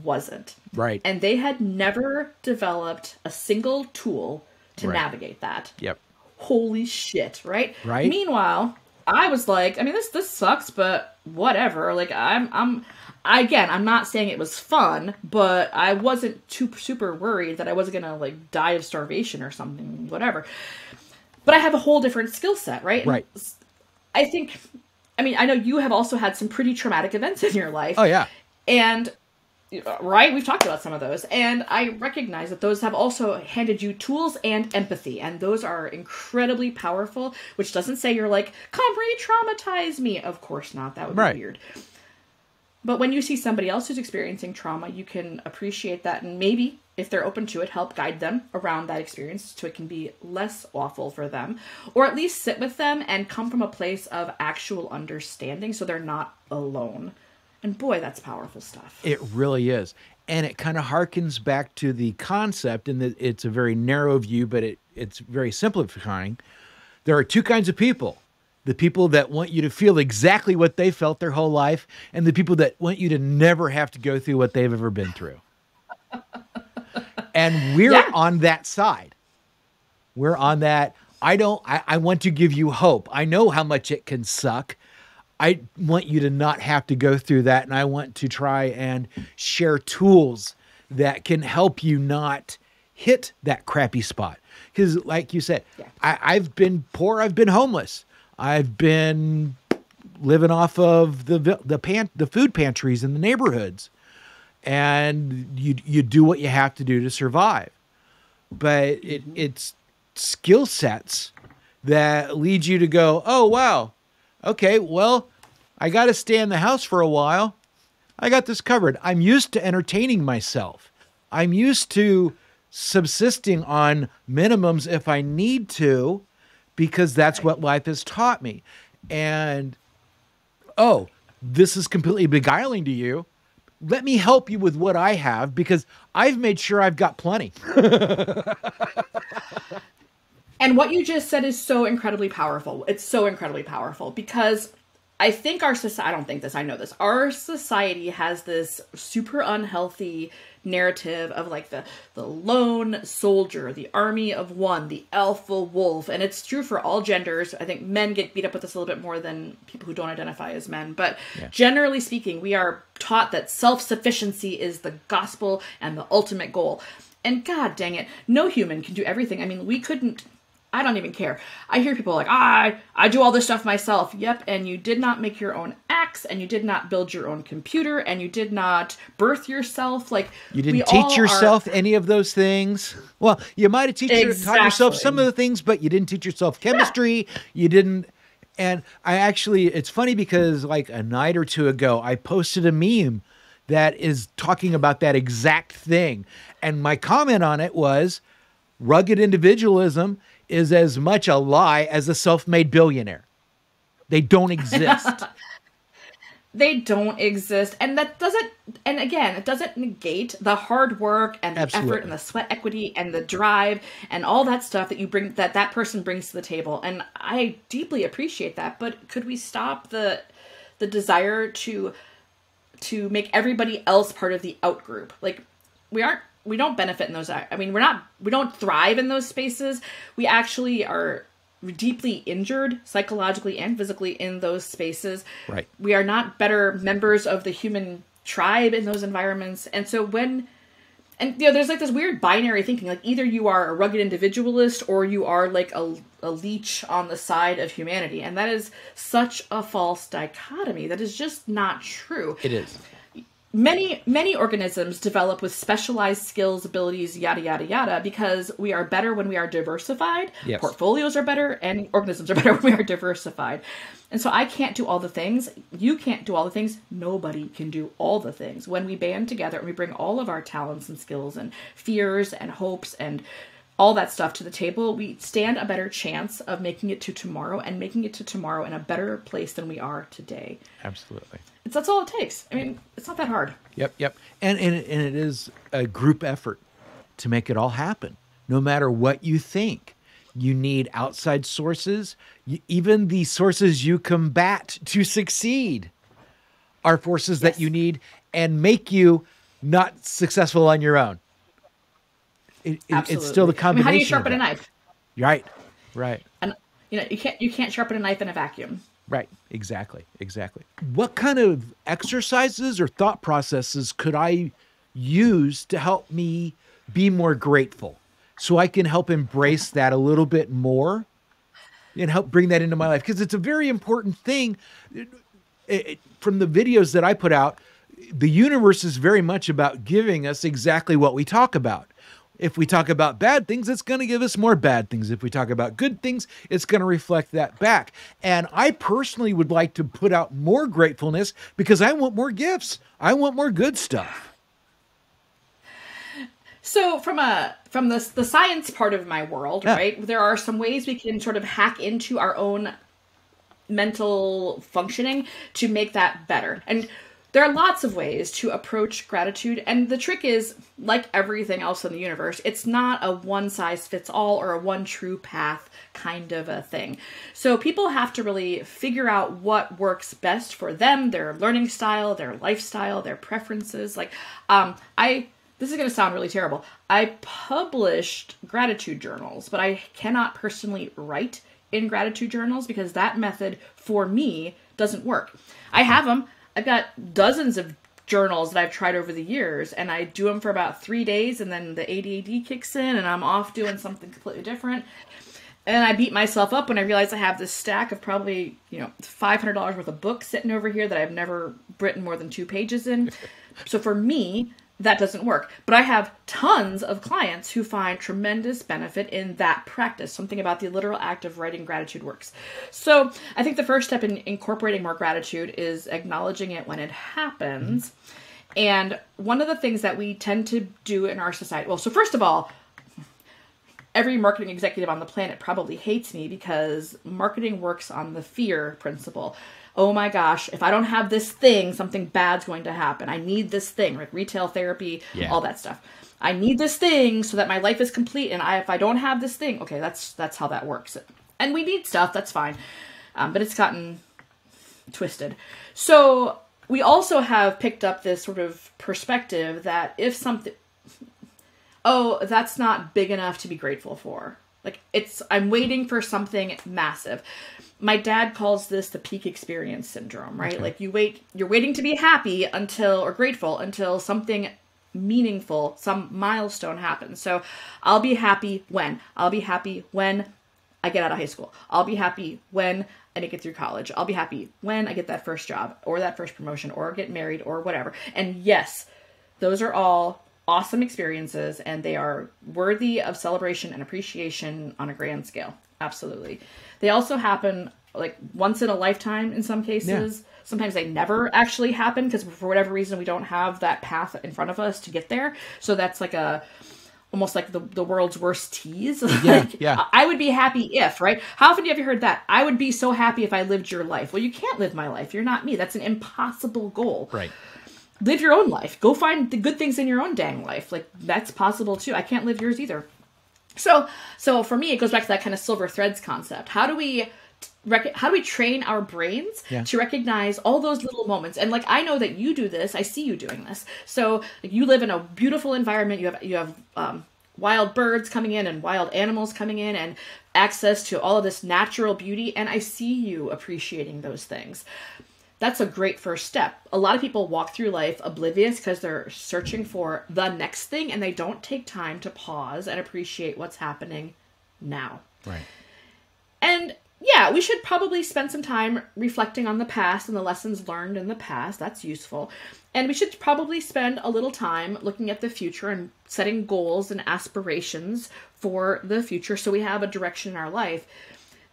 wasn't. Right. And they had never developed a single tool to navigate that. Yep. Holy shit, right? Right. Meanwhile, I was like, I mean, this sucks, but whatever. Like, I'm not saying it was fun, but I wasn't super worried that I wasn't gonna like die of starvation or something, whatever. But I have a whole different skill set, right? Right. And I know you have also had some pretty traumatic events in your life. Oh yeah. And right, we've talked about some of those, and I recognize that those have also handed you tools and empathy, and those are incredibly powerful, which doesn't say you're like, come re-traumatize me. Of course not. That would be weird. But when you see somebody else who's experiencing trauma, you can appreciate that, and maybe, if they're open to it, help guide them around that experience so it can be less awful for them, or at least sit with them and come from a place of actual understanding so they're not alone. And boy, that's powerful stuff. It really is. And it kind of harkens back to the concept, and it's a very narrow view, but it's very simplifying. There are two kinds of people. The people that want you to feel exactly what they felt their whole life, and the people that want you to never have to go through what they've ever been through. And we're on that side. We're on that, I want to give you hope. I know how much it can suck. I want you to not have to go through that. And I want to try and share tools that can help you not hit that crappy spot. Because like you said, I've been poor. I've been homeless. I've been living off of the food pantries in the neighborhoods. And you do what you have to do to survive. But it's skill sets that lead you to go, oh, wow. Okay, well, I got to stay in the house for a while. I got this covered. I'm used to entertaining myself. I'm used to subsisting on minimums if I need to, because that's what life has taught me. And, oh, this is completely beguiling to you. Let me help you with what I have, because I've made sure I've got plenty. And what you just said is so incredibly powerful. It's so incredibly powerful because I think our society, I don't think this, I know this. Our society has this super unhealthy narrative of like the lone soldier, the army of one, the alpha wolf. And it's true for all genders. I think men get beat up with this a little bit more than people who don't identify as men. But generally speaking, we are taught that self-sufficiency is the gospel and the ultimate goal. And God dang it, no human can do everything. I mean, we couldn't. I don't even care. I hear people like, I do all this stuff myself. Yep, and you did not make your own axe, and you did not build your own computer, and you did not birth yourself. Like, you didn't teach yourself any of those things. Well, you might have taught yourself some of the things, but you didn't teach yourself chemistry. Yeah. You didn't. And it's funny because like a night or two ago, I posted a meme that is talking about that exact thing. And my comment on it was, rugged individualism is as much a lie as a self-made billionaire. They don't exist. They don't exist. And it doesn't negate the hard work and the effort and the sweat equity and the drive and all that stuff that that person brings to the table. And I deeply appreciate that. But could we stop the desire to make everybody else part of the out group? Like, we don't benefit in those. I mean, we don't thrive in those spaces. We actually are deeply injured psychologically and physically in those spaces. Right. We are not better members of the human tribe in those environments. And so there's like this weird binary thinking, like either you are a rugged individualist or you are like a leech on the side of humanity. And that is such a false dichotomy. That is just not true. It is. Many organisms develop with specialized skills, abilities, yada, yada, yada, because we are better when we are diversified. Yes. Portfolios are better, and organisms are better when we are diversified. And so I can't do all the things. You can't do all the things. Nobody can do all the things. When we band together and we bring all of our talents and skills and fears and hopes and all that stuff to the table, we stand a better chance of making it to tomorrow and making it to tomorrow in a better place than we are today. Absolutely. That's all it takes. I mean, it's not that hard. Yep. And it is a group effort to make it all happen. No matter what you think, you need outside sources. Even the sources you combat to succeed are forces that you need and make you not successful on your own. It's still the combination. How do you sharpen a knife? Right. And you can't sharpen a knife in a vacuum. Right. Exactly. What kind of exercises or thought processes could I use to help me be more grateful so I can help embrace that a little bit more and help bring that into my life? Because it's a very important thing. From the videos that I put out, the universe is very much about giving us exactly what we talk about. If we talk about bad things, it's going to give us more bad things. If we talk about good things, it's going to reflect that back. And I personally would like to put out more gratefulness because I want more gifts. I want more good stuff. So from the science part of my world, right, there are some ways we can sort of hack into our own mental functioning to make that better. And there are lots of ways to approach gratitude, and the trick is, like everything else in the universe, it's not a one-size-fits-all or a one true path kind of a thing. So people have to really figure out what works best for them, their learning style, their lifestyle, their preferences. Like, I this is going to sound really terrible. I published gratitude journals, but I cannot personally write in gratitude journals because that method for me doesn't work. I have them. I've got dozens of journals that I've tried over the years, and I do them for about 3 days, and then the ADD kicks in and I'm off doing something completely different. And I beat myself up when I realized I have this stack of probably, $500 worth of books sitting over here that I've never written more than 2 pages in. So for me, that doesn't work. But I have tons of clients who find tremendous benefit in that practice. Something about the literal act of writing gratitude works. So I think the first step in incorporating more gratitude is acknowledging it when it happens. And one of the things that we tend to do in our society, so first of all, every marketing executive on the planet probably hates me because marketing works on the fear principle. Oh my gosh, if I don't have this thing, something bad's going to happen. I need this thing, like retail therapy, all that stuff. I need this thing so that my life is complete. And if I don't have this thing, okay, that's how that works. And we need stuff, that's fine. But it's gotten twisted. So we also have picked up this sort of perspective that if something, that's not big enough to be grateful for. Like I'm waiting for something massive. My dad calls this the peak experience syndrome, right? Okay. Like you're waiting to be happy or grateful until something meaningful, some milestone happens. So I'll be happy when? I'll be happy when I get out of high school. I'll be happy when I get through college. I'll be happy when I get that first job or that first promotion or get married or whatever. And yes, those are all awesome experiences, and they are worthy of celebration and appreciation on a grand scale. Absolutely. They also happen like once in a lifetime in some cases. Yeah. Sometimes they never actually happen because for whatever reason we don't have that path in front of us to get there. So that's like almost like the world's worst tease. Yeah. I would be happy if, right? How often have you heard that? I would be so happy if I lived your life. Well, you can't live my life. You're not me. That's an impossible goal. Right. Live your own life. Go find the good things in your own dang life. Like that's possible too. I can't live yours either. So for me, it goes back to that kind of silver threads concept. How do we train our brains to recognize all those little moments? And like, I know that you do this. I see you doing this. So like, you live in a beautiful environment. You have wild birds coming in and wild animals coming in and access to all of this natural beauty. And I see you appreciating those things. That's a great first step. A lot of people walk through life oblivious because they're searching for the next thing and they don't take time to pause and appreciate what's happening now. Right. And yeah, we should probably spend some time reflecting on the past and the lessons learned in the past. That's useful. And we should probably spend a little time looking at the future and setting goals and aspirations for the future so we have a direction in our life.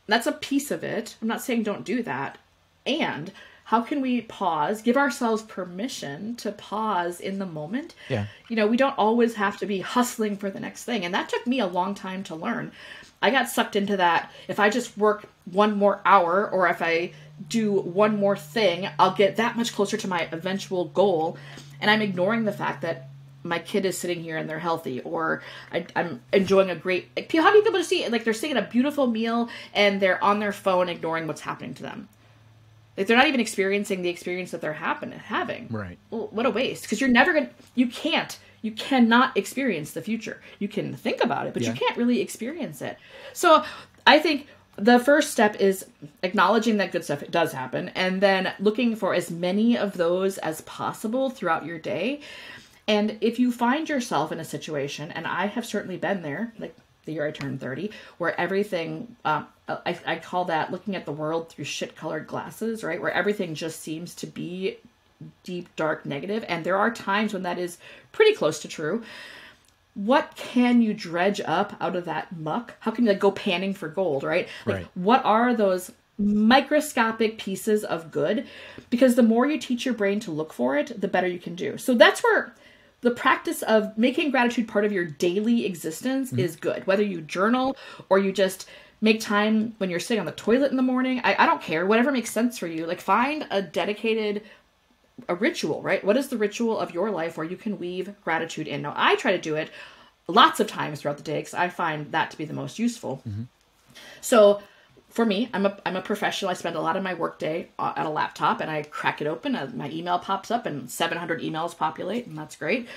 That's a piece of it. I'm not saying don't do that. And how can we pause, give ourselves permission to pause in the moment? Yeah. We don't always have to be hustling for the next thing. And that took me a long time to learn. I got sucked into that. If I just work one more hour or if I do one more thing, I'll get that much closer to my eventual goal. And I'm ignoring the fact that my kid is sitting here and they're healthy, or I'm enjoying a great, how do people just see, like they're sitting at a beautiful meal and they're on their phone ignoring what's happening to them. Like they're not even experiencing the experience that they're having. Right. Well, what a waste. Because you cannot experience the future. You can think about it, but you can't really experience it. So I think the first step is acknowledging that good stuff does happen, and then looking for as many of those as possible throughout your day. And if you find yourself in a situation, and I have certainly been there, like the year I turned 30, where everything, I call that looking at the world through shit-colored glasses, right? Where everything just seems to be deep, dark, negative. And there are times when that is pretty close to true. What can you dredge up out of that muck? How can you go panning for gold, right? Like, what are those microscopic pieces of good? Because the more you teach your brain to look for it, the better you can do. So that's where the practice of making gratitude part of your daily existence is good. Whether you journal or you just make time when you're sitting on the toilet in the morning, I don't care. Whatever makes sense for you. Like find a ritual, right? What is the ritual of your life where you can weave gratitude in? Now, I try to do it lots of times throughout the day because I find that to be the most useful. Mm-hmm. So for me, I'm a professional. I spend a lot of my workday at a laptop and I crack it open. My email pops up and 700 emails populate, and that's great.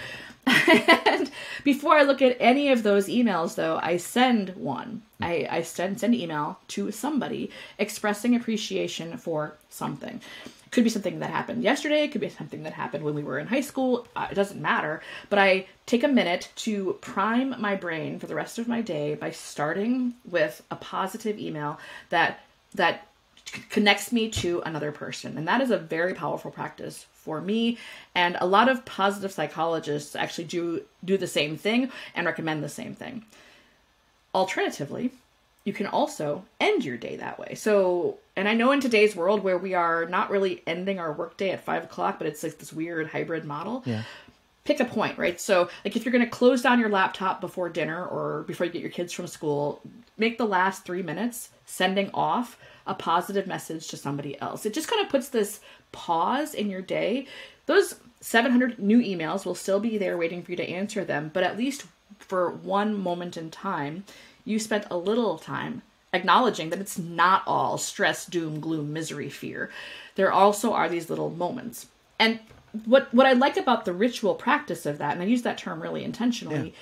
And before I look at any of those emails, though, I send one. I send an email to somebody expressing appreciation for something. It could be something that happened yesterday. It could be something that happened when we were in high school. It doesn't matter. But I take a minute to prime my brain for the rest of my day by starting with a positive email that connects me to another person. And that is a very powerful practice for me. And a lot of positive psychologists actually do the same thing and recommend the same thing. Alternatively, you can also end your day that way. So, and I know in today's world where we are not really ending our workday at 5 o'clock, but it's like this weird hybrid model. Yeah. Pick a point, right? So like if you're going to close down your laptop before dinner or before you get your kids from school, make the last 3 minutes sending off a positive message to somebody else. It just kind of puts this pause in your day. Those 700 new emails will still be there waiting for you to answer them, but at least for one moment in time, you spent a little time acknowledging that it's not all stress, doom, gloom, misery, fear. There also are these little moments. And what I like about the ritual practice of that, and I use that term really intentionally,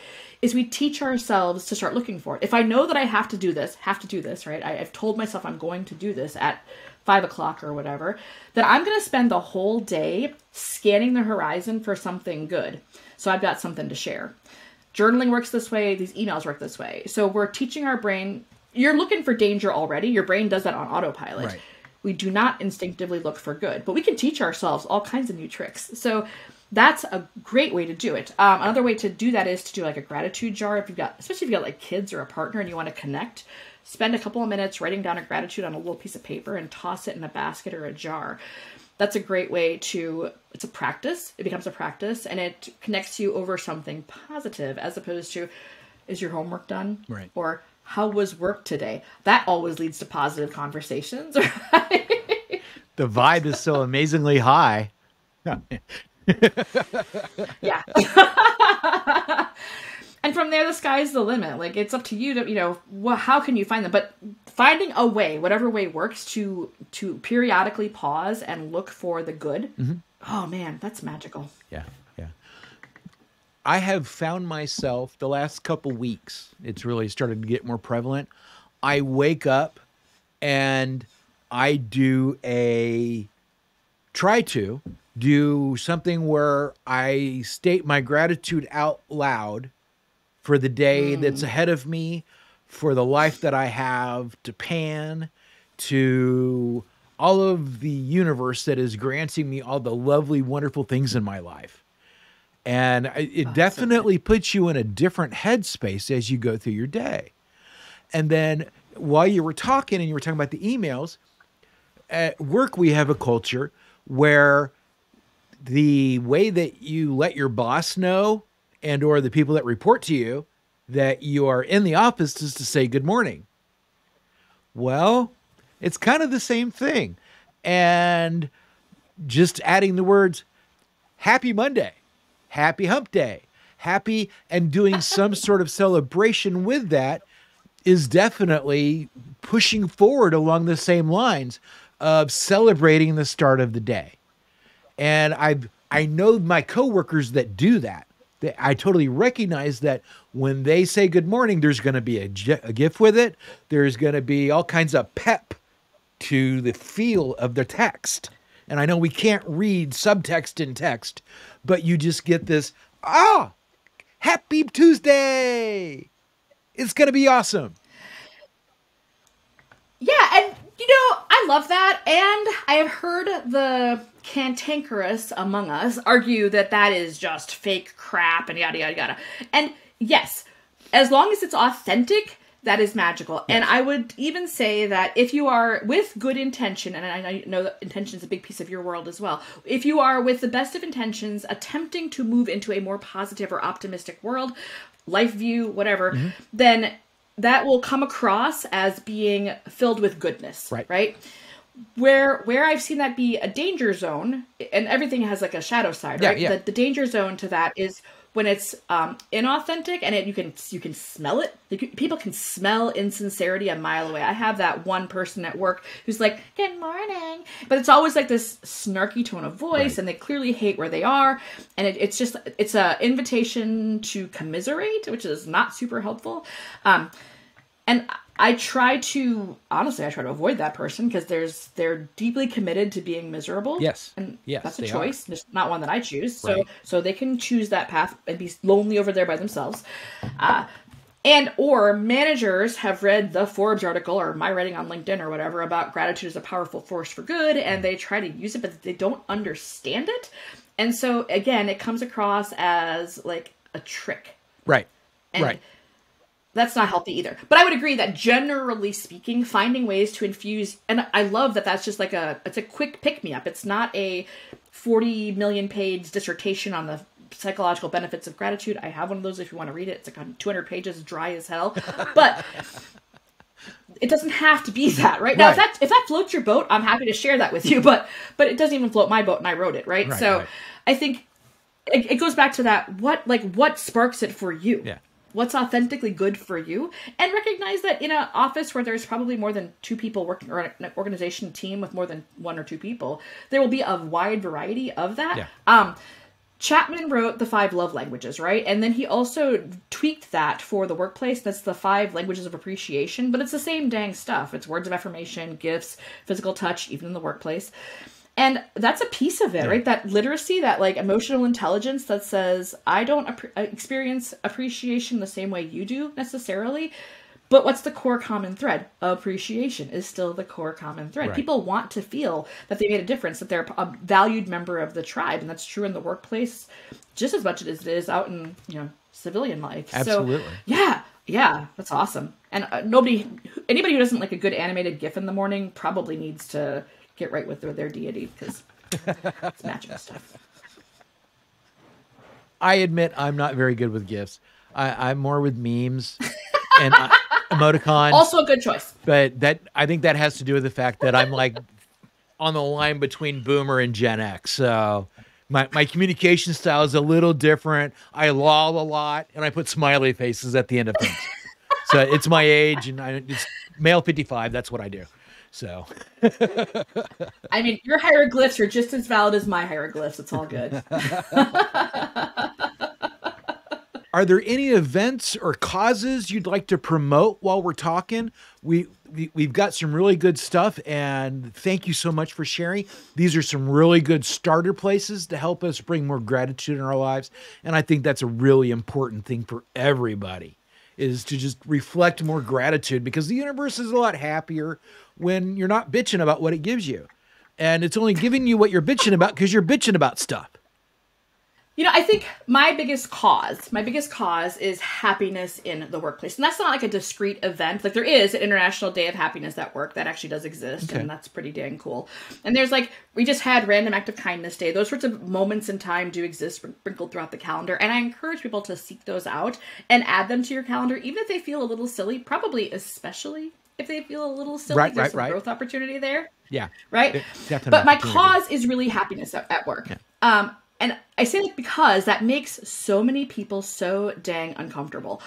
is we teach ourselves to start looking for it. If I know that I have to do this, right? I've told myself I'm going to do this at 5 o'clock or whatever, then I'm going to spend the whole day scanning the horizon for something good. So I've got something to share. Journaling works this way. These emails work this way. So we're teaching our brain, you're looking for danger already. Your brain does that on autopilot. Right. We do not instinctively look for good, but we can teach ourselves all kinds of new tricks. So that's a great way to do it. Another way to do that is to do like a gratitude jar. Especially if you got like kids or a partner and you want to connect, spend a couple of minutes writing down a gratitude on a little piece of paper and toss it in a basket or a jar. That's a great way it's a practice. It becomes a practice and it connects you over something positive as opposed to, is your homework done? Right. Or how was work today? That always leads to positive conversations, right? The vibe is so amazingly high. Yeah. And from there, the sky's the limit. Like, it's up to you to, how can you find them? But finding a way, whatever way works, to periodically pause and look for the good. Mm-hmm. Oh, man, that's magical. Yeah, yeah. I have found myself the last couple weeks, it's really started to get more prevalent. I wake up and I try to do something where I state my gratitude out loud for the day that's ahead of me, for the life that I have, to Pan, to all of the universe that is granting me all the lovely, wonderful things in my life. And it definitely puts you in a different headspace as you go through your day. And then while you were talking and you were talking about the emails, at work we have a culture where the way that you let your boss know and or the people that report to you that you are in the office is to say good morning. Well, it's kind of the same thing. And just adding the words, happy Monday, happy hump day, happy, and doing some sort of celebration with that is definitely pushing forward along the same lines of celebrating the start of the day. And I know my coworkers that do that. I totally recognize that when they say good morning, there's going to be a GIF with it. There's going to be all kinds of pep to the feel of the text. And I know we can't read subtext in text, but you just get this, happy Tuesday. It's going to be awesome. Yeah, and I love that, and I have heard the cantankerous among us argue that is just fake crap and yada, yada, yada. And yes, as long as it's authentic, that is magical. Yes. And I would even say that if you are with good intention, and I know that intention is a big piece of your world as well, if you are with the best of intentions attempting to move into a more positive or optimistic world, life view, whatever, then that will come across as being filled with goodness, right? Where I've seen that be a danger zone, and everything has like a shadow side, right? The danger zone to that is when it's inauthentic and you can smell it. People can smell insincerity a mile away. I have that one person at work who's like, "Good morning," but it's always like this snarky tone of voice, and they clearly hate where they are. And it's a invitation to commiserate, which is not super helpful. And I try to avoid that person because they're deeply committed to being miserable. Yes. And yes, that's a choice. Just not one that I choose. Right. So they can choose that path and be lonely over there by themselves. Or managers have read the Forbes article or my writing on LinkedIn or whatever about gratitude as a powerful force for good, and they try to use it, but they don't understand it. And so again, it comes across as like a trick. Right. And right. That's not healthy either. But I would agree that generally speaking, finding ways to infuse, and I love that that's just like it's a quick pick-me-up. It's not a 40 million page dissertation on the psychological benefits of gratitude. I have one of those if you want to read it. It's like on 200 pages, dry as hell. But it doesn't have to be that, right? Now, if that floats your boat, I'm happy to share that with you. But it doesn't even float my boat, and I wrote it, right? So I think it goes back to that. What sparks it for you? Yeah. What's authentically good for you, and recognize that in an office where there's probably more than 2 people working, or an organization team with more than 1 or 2 people, there will be a wide variety of that. Yeah. Chapman wrote the 5 love languages, right? And then he also tweaked that for the workplace. That's the 5 languages of appreciation, but it's the same dang stuff. It's words of affirmation, gifts, physical touch, even in the workplace. And that's a piece of it, right? That literacy, that like emotional intelligence that says, I don't experience appreciation the same way you do necessarily. But what's the core common thread? Appreciation is still the core common thread. Right. People want to feel that they made a difference, that they're a valued member of the tribe. And that's true in the workplace just as much as it is out in, civilian life. Absolutely. So, yeah, that's awesome. And anybody who doesn't like a good animated GIF in the morning probably needs to get right with their deity, because it's magic stuff. I admit I'm not very good with GIFs. I'm more with memes and emoticons. Also a good choice. But I think that has to do with the fact that I'm like on the line between Boomer and Gen X. So my communication style is a little different. I lol a lot, and I put smiley faces at the end of things. So it's my age, and it's male 55. That's what I do. So, I mean, your hieroglyphs are just as valid as my hieroglyphs. It's all good. Are there any events or causes you'd like to promote while we're talking? We've got some really good stuff, and thank you so much for sharing. These are some really good starter places to help us bring more gratitude in our lives. And I think that's a really important thing for everybody, is to just reflect more gratitude, because the universe is a lot happier when you're not bitching about what it gives you. And it's only giving you what you're bitching about because you're bitching about stuff. I think my biggest cause is happiness in the workplace. And that's not like a discrete event. Like, there is an International Day of Happiness at work that actually does exist. Okay. And that's pretty dang cool. And there's we just had Random Act of Kindness Day. Those sorts of moments in time do exist sprinkled throughout the calendar. And I encourage people to seek those out and add them to your calendar, even if they feel a little silly, probably especially if they feel a little silly. There's some growth opportunity there. Yeah. Right? But my cause is really happiness at work. Yeah. And I say that because that makes so many people so dang uncomfortable.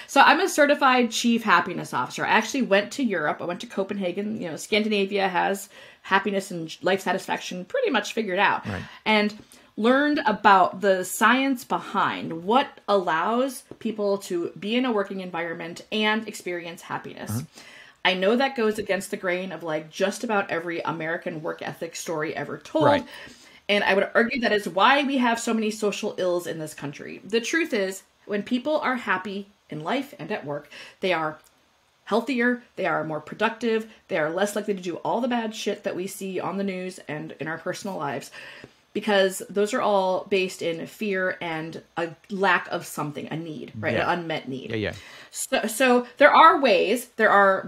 So I'm a certified chief happiness officer. I actually went to Europe. I went to Copenhagen. Scandinavia has happiness and life satisfaction pretty much figured out. Right. And learned about the science behind what allows people to be in a working environment and experience happiness. Uh-huh. I know that goes against the grain of just about every American work ethic story ever told. Right. And I would argue that is why we have so many social ills in this country. The truth is, when people are happy in life and at work, they are healthier, they are more productive, they are less likely to do all the bad shit that we see on the news and in our personal lives, because those are all based in fear and a lack of something, a need, right? Yeah. An unmet need. Yeah. So there are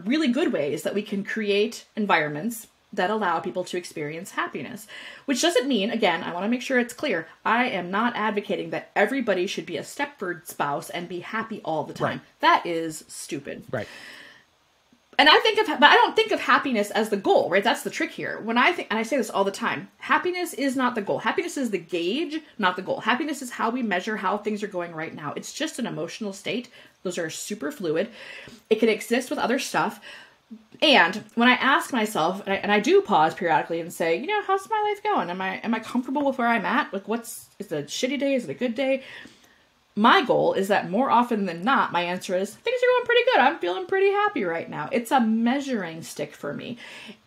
really good ways that we can create environments that allow people to experience happiness, which doesn't mean, again, I want to make sure it's clear, I am not advocating that everybody should be a Stepford spouse and be happy all the time. Right. That is stupid. Right. And but I don't think of happiness as the goal, right? That's the trick here. When I think, and I say this all the time, happiness is not the goal. Happiness is the gauge, not the goal. Happiness is how we measure how things are going right now. It's just an emotional state. Those are super fluid. It can exist with other stuff. And when I ask myself, and I do pause periodically and say, you know, how's my life going? Am I comfortable with where I'm at? Like, is it a shitty day? Is it a good day? My goal is that more often than not, my answer is, things are going pretty good. I'm feeling pretty happy right now. It's a measuring stick for me.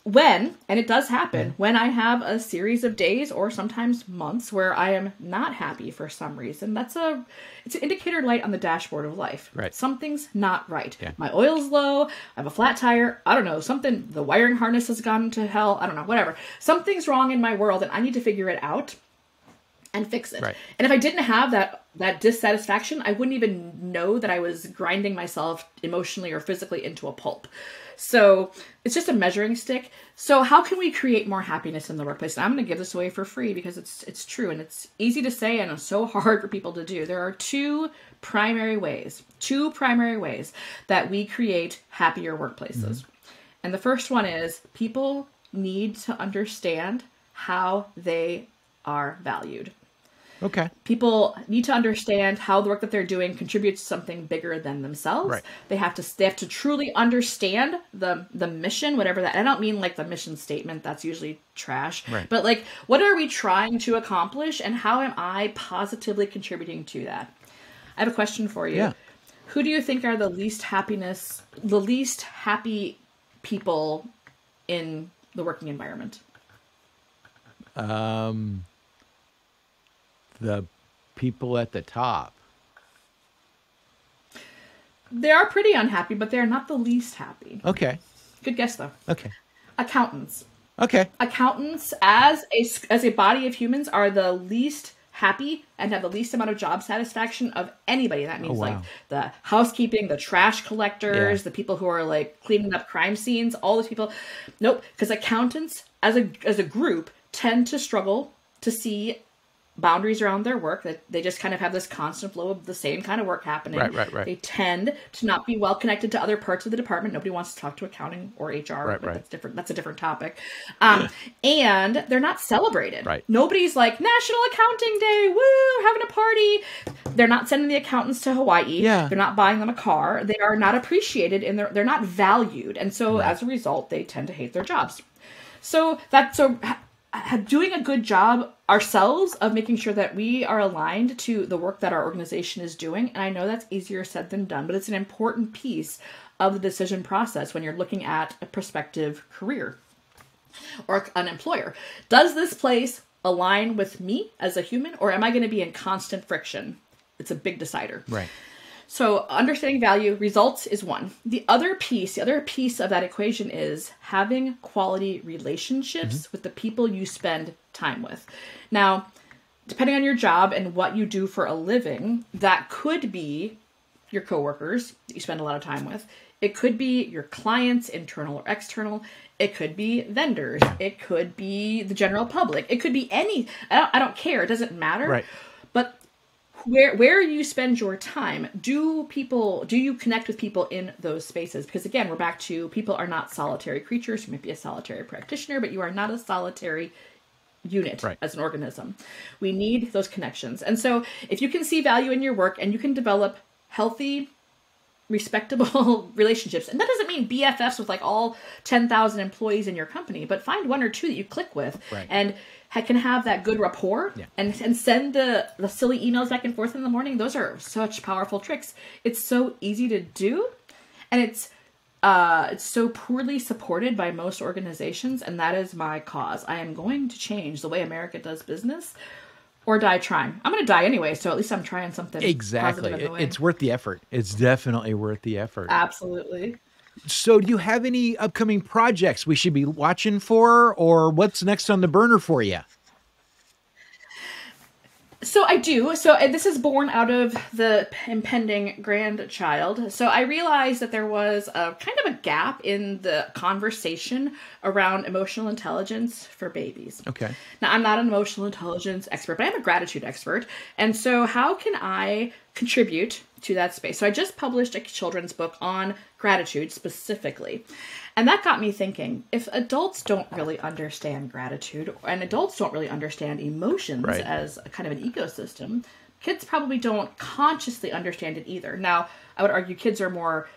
And it does happen, when I have a series of days or sometimes months where I am not happy for some reason, it's an indicator light on the dashboard of life. Right. Something's not right. Yeah. My oil's low. I have a flat tire. I don't know. The wiring harness has gone to hell. I don't know, whatever. Something's wrong in my world and I need to figure it out and fix it. Right. And if I didn't have that dissatisfaction, I wouldn't even know that I was grinding myself emotionally or physically into a pulp. So it's just a measuring stick. So how can we create more happiness in the workplace? And I'm going to give this away for free because it's true and it's easy to say and it's so hard for people to do. There are two primary ways that we create happier workplaces. Mm-hmm. And the first one is people need to understand how they are valued. Okay. People need to understand how the work that they're doing contributes to something bigger than themselves. Right. They have to truly understand the mission, whatever that. I don't mean like the mission statement. That's usually trash. Right. But like, what are we trying to accomplish, and how am I positively contributing to that? I have a question for you. Yeah. Who do you think are the least happy people in the working environment? The people at the top. They are pretty unhappy, but they're not the least happy. Okay. Good guess, though. Okay. Accountants. Okay. Accountants, as a body of humans, are the least happy and have the least amount of job satisfaction of anybody. That means like the housekeeping, the trash collectors, the people who are like cleaning up crime scenes, all those people. Nope. Because accountants as a group tend to struggle to see boundaries around their work, that they just kind of have this constant flow of the same kind of work happening. Right. They tend to not be well connected to other parts of the department. Nobody wants to talk to accounting or HR. Right. That's different. That's a different topic. And they're not celebrated. Right. Nobody's like, National Accounting Day, woo, having a party. They're not sending the accountants to Hawaii. Yeah. They're not buying them a car. They are not appreciated and they're not valued. And so as a result, they tend to hate their jobs. Doing a good job ourselves of making sure that we are aligned to the work that our organization is doing. And I know that's easier said than done, but it's an important piece of the decision process when you're looking at a prospective career or an employer. Does this place align with me as a human, or am I going to be in constant friction? It's a big decider. Right. So understanding value, results is one. The other piece of that equation is having quality relationships with the people you spend time with. Now, depending on your job and what you do for a living, that could be your coworkers that you spend a lot of time with. It could be your clients, internal or external. It could be vendors. It could be the general public. It could be I don't care. It doesn't matter. Right. But where you spend your time, do you connect with people in those spaces? Because again, we're back to people are not solitary creatures. You might be a solitary practitioner, but you are not a solitary unit as an organism. We need those connections. And so if you can see value in your work and you can develop healthy, respectable relationships, and that doesn't mean BFFs with like all 10,000 employees in your company, but find one or two that you click with and can have that good rapport and send the silly emails back and forth in the morning. Those are such powerful tricks. It's so easy to do, and it's so poorly supported by most organizations, and that is my cause. I am going to change the way America does business, or die trying. I'm going to die anyway, so at least I'm trying something. Exactly. It's worth the effort. It's definitely worth the effort. Absolutely. So do you have any upcoming projects we should be watching for, or what's next on the burner for you? So I do. So this is born out of the impending grandchild. So I realized that there was a kind of a gap in the conversation around emotional intelligence for babies. Okay. Now, I'm not an emotional intelligence expert, but I'm a gratitude expert. And so how can I contribute to that space. So I just published a children's book on gratitude specifically. And that got me thinking, if adults don't really understand gratitude and adults don't really understand emotions as a kind of an ecosystem, kids probably don't consciously understand it either. Now, I would argue kids are more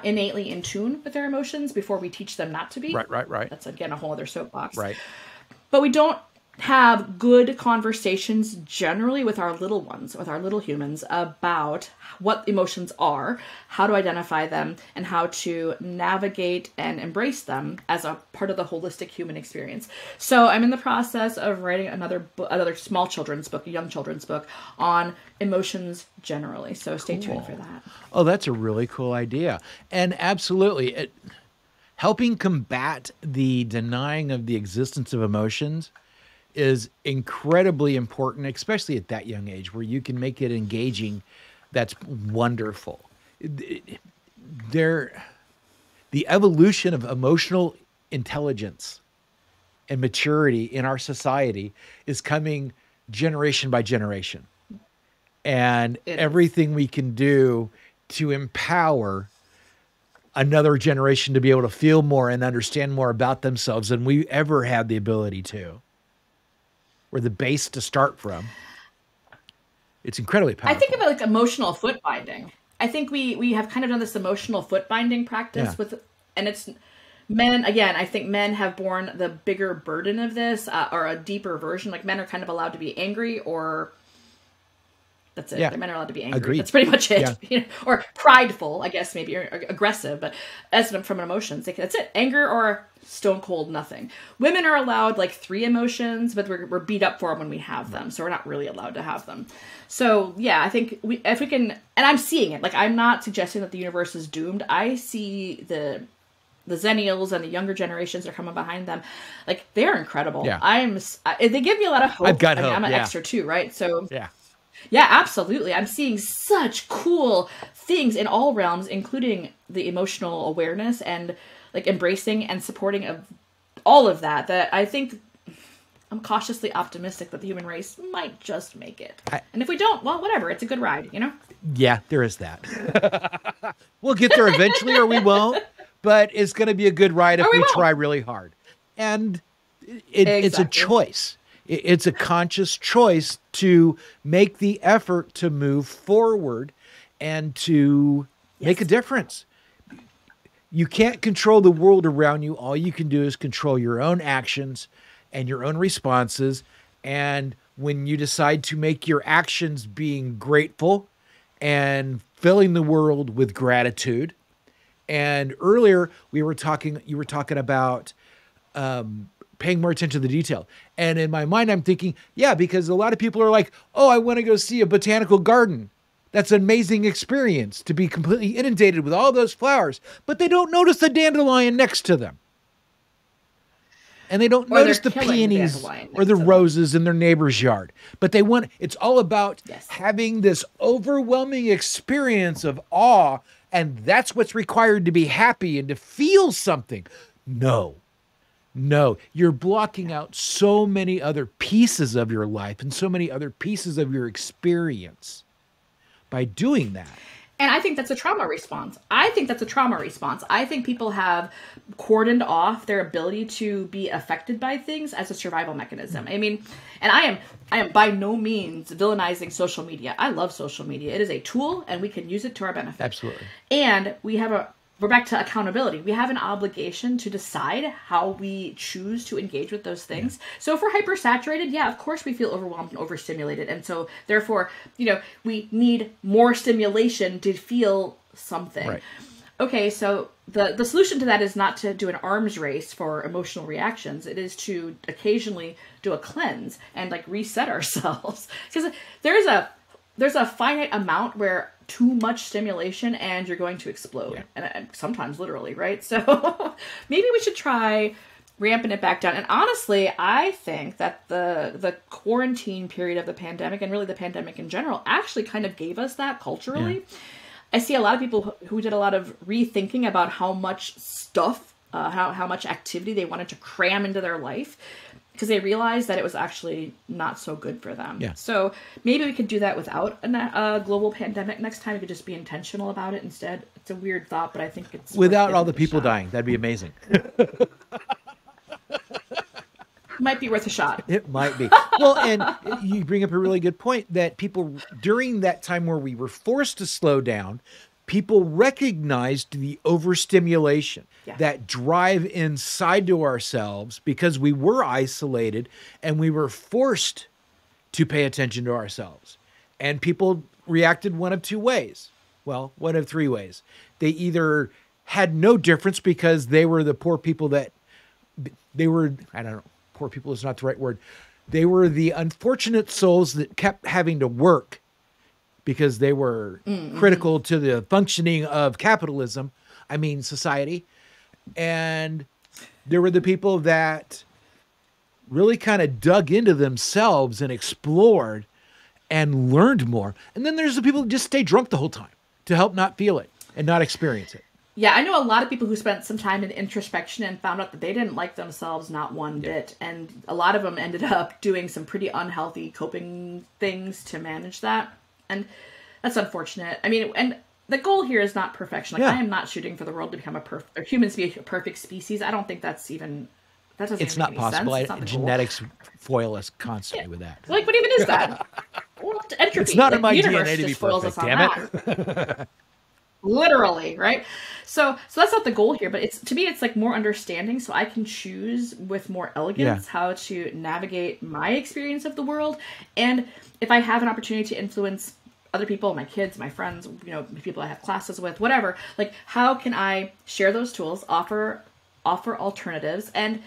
innately in tune with their emotions before we teach them not to be. Right. That's, again, a whole other soapbox. Right. But we don't have good conversations generally with our little ones, with our little humans, about what emotions are, how to identify them, and how to navigate and embrace them as a part of the holistic human experience. So I'm in the process of writing another small children's book, a young children's book on emotions generally. So stay tuned for that. Oh, that's a really cool idea. And absolutely, helping combat the denying of the existence of emotions is incredibly important, especially at that young age where you can make it engaging. That's wonderful. The evolution of emotional intelligence and maturity in our society is coming generation by generation. And everything we can do to empower another generation to be able to feel more and understand more about themselves than we ever had the ability to, or the base to start from. It's incredibly powerful. I think about like emotional foot binding. I think we have kind of done this emotional foot binding practice and it's men, again, I think men have borne the bigger burden of this, or a deeper version. Like men are kind of allowed to be angry, or that's it. Yeah. Men are allowed to be angry. Agreed. That's pretty much it. Yeah. You know, or prideful, I guess, maybe, or aggressive, but from emotions, that's it. Anger or stone cold nothing. Women are allowed like 3 emotions, but we're beat up for them when we have them. So we're not really allowed to have them. So yeah, I think if we can, and I'm seeing it, like I'm not suggesting that the universe is doomed. I see the Zennials and the younger generations that are coming behind them, like they're incredible. Yeah. They give me a lot of hope. I've got hope. I'm an extra too, right? So yeah, absolutely. I'm seeing such cool things in all realms, including the emotional awareness and like embracing and supporting of all of that I think I'm cautiously optimistic that the human race might just make it. And if we don't, well, whatever. It's a good ride, you know? Yeah, there is that. We'll get there eventually or we won't, but it's going to be a good ride if we try really hard. And it's a choice. It's a conscious choice to make the effort to move forward and to make a difference. You can't control the world around you. All you can do is control your own actions and your own responses. And when you decide to make your actions being grateful and filling the world with gratitude. And earlier you were talking about paying more attention to the detail. And in my mind, I'm thinking, yeah, because a lot of people are like, oh, I want to go see a botanical garden. That's an amazing experience to be completely inundated with all those flowers, but they don't notice the dandelion next to them. And they don't notice the peonies or the roses in their neighbor's yard. But it's all about having this overwhelming experience of awe, and that's what's required to be happy and to feel something. No, you're blocking out so many other pieces of your life and so many other pieces of your experience by doing that. And I think that's a trauma response. I think people have cordoned off their ability to be affected by things as a survival mechanism. I mean, and I am by no means villainizing social media. I love social media. It is a tool and we can use it to our benefit. Absolutely. And we're back to accountability. We have an obligation to decide how we choose to engage with those things. Yeah. So if we're hypersaturated, of course we feel overwhelmed and overstimulated. And so therefore, we need more stimulation to feel something. Right. Okay, so the solution to that is not to do an arms race for emotional reactions. It is to occasionally do a cleanse and like reset ourselves. Because there's a finite amount where too much stimulation and you're going to explode. Yeah. And sometimes literally, right? So maybe we should try ramping it back down. And honestly, I think that the quarantine period of the pandemic and really the pandemic in general actually kind of gave us that culturally. Yeah. I see a lot of people who did a lot of rethinking about how much stuff, how much activity they wanted to cram into their life. because they realized that it was actually not so good for them. Yeah. So maybe we could do that without a global pandemic next time. We could just be intentional about it instead. It's a weird thought, but I think it's without all the people dying. That'd be amazing. Might be worth a shot. It might be. Well, and you bring up a really good point that people, during that time where we were forced to slow down, people recognized the overstimulation, that drive inside to ourselves, because we were isolated and we were forced to pay attention to ourselves. And people reacted one of two ways. Well, one of three ways. They either had no difference because they were the poor people that they were, I don't know, poor people is not the right word. They were the unfortunate souls that kept having to work because they were critical to the functioning of capitalism. I mean, society. And there were the people that really kind of dug into themselves and explored and learned more. And then there's the people that just stay drunk the whole time to help not feel it and not experience it. Yeah, I know a lot of people who spent some time in introspection and found out that they didn't like themselves not one bit. And a lot of them ended up doing some pretty unhealthy coping things to manage that. And that's unfortunate. I mean, and the goal here is not perfection. Like, I am not shooting for the world to become or humans to be a perfect species. I don't think that's even, that doesn't it's even not make possible. sense. It's not genetics foil us constantly with that. Like, what even is that? Well, entropy. It's not in my universe DNA to be just foils perfect, us on damn that. Literally, right? So that's not the goal here, but to me, it's like more understanding, so I can choose with more elegance how to navigate my experience of the world. And if I have an opportunity to influence other people, my kids, my friends, people I have classes with, whatever, like, how can I share those tools, offer alternatives, and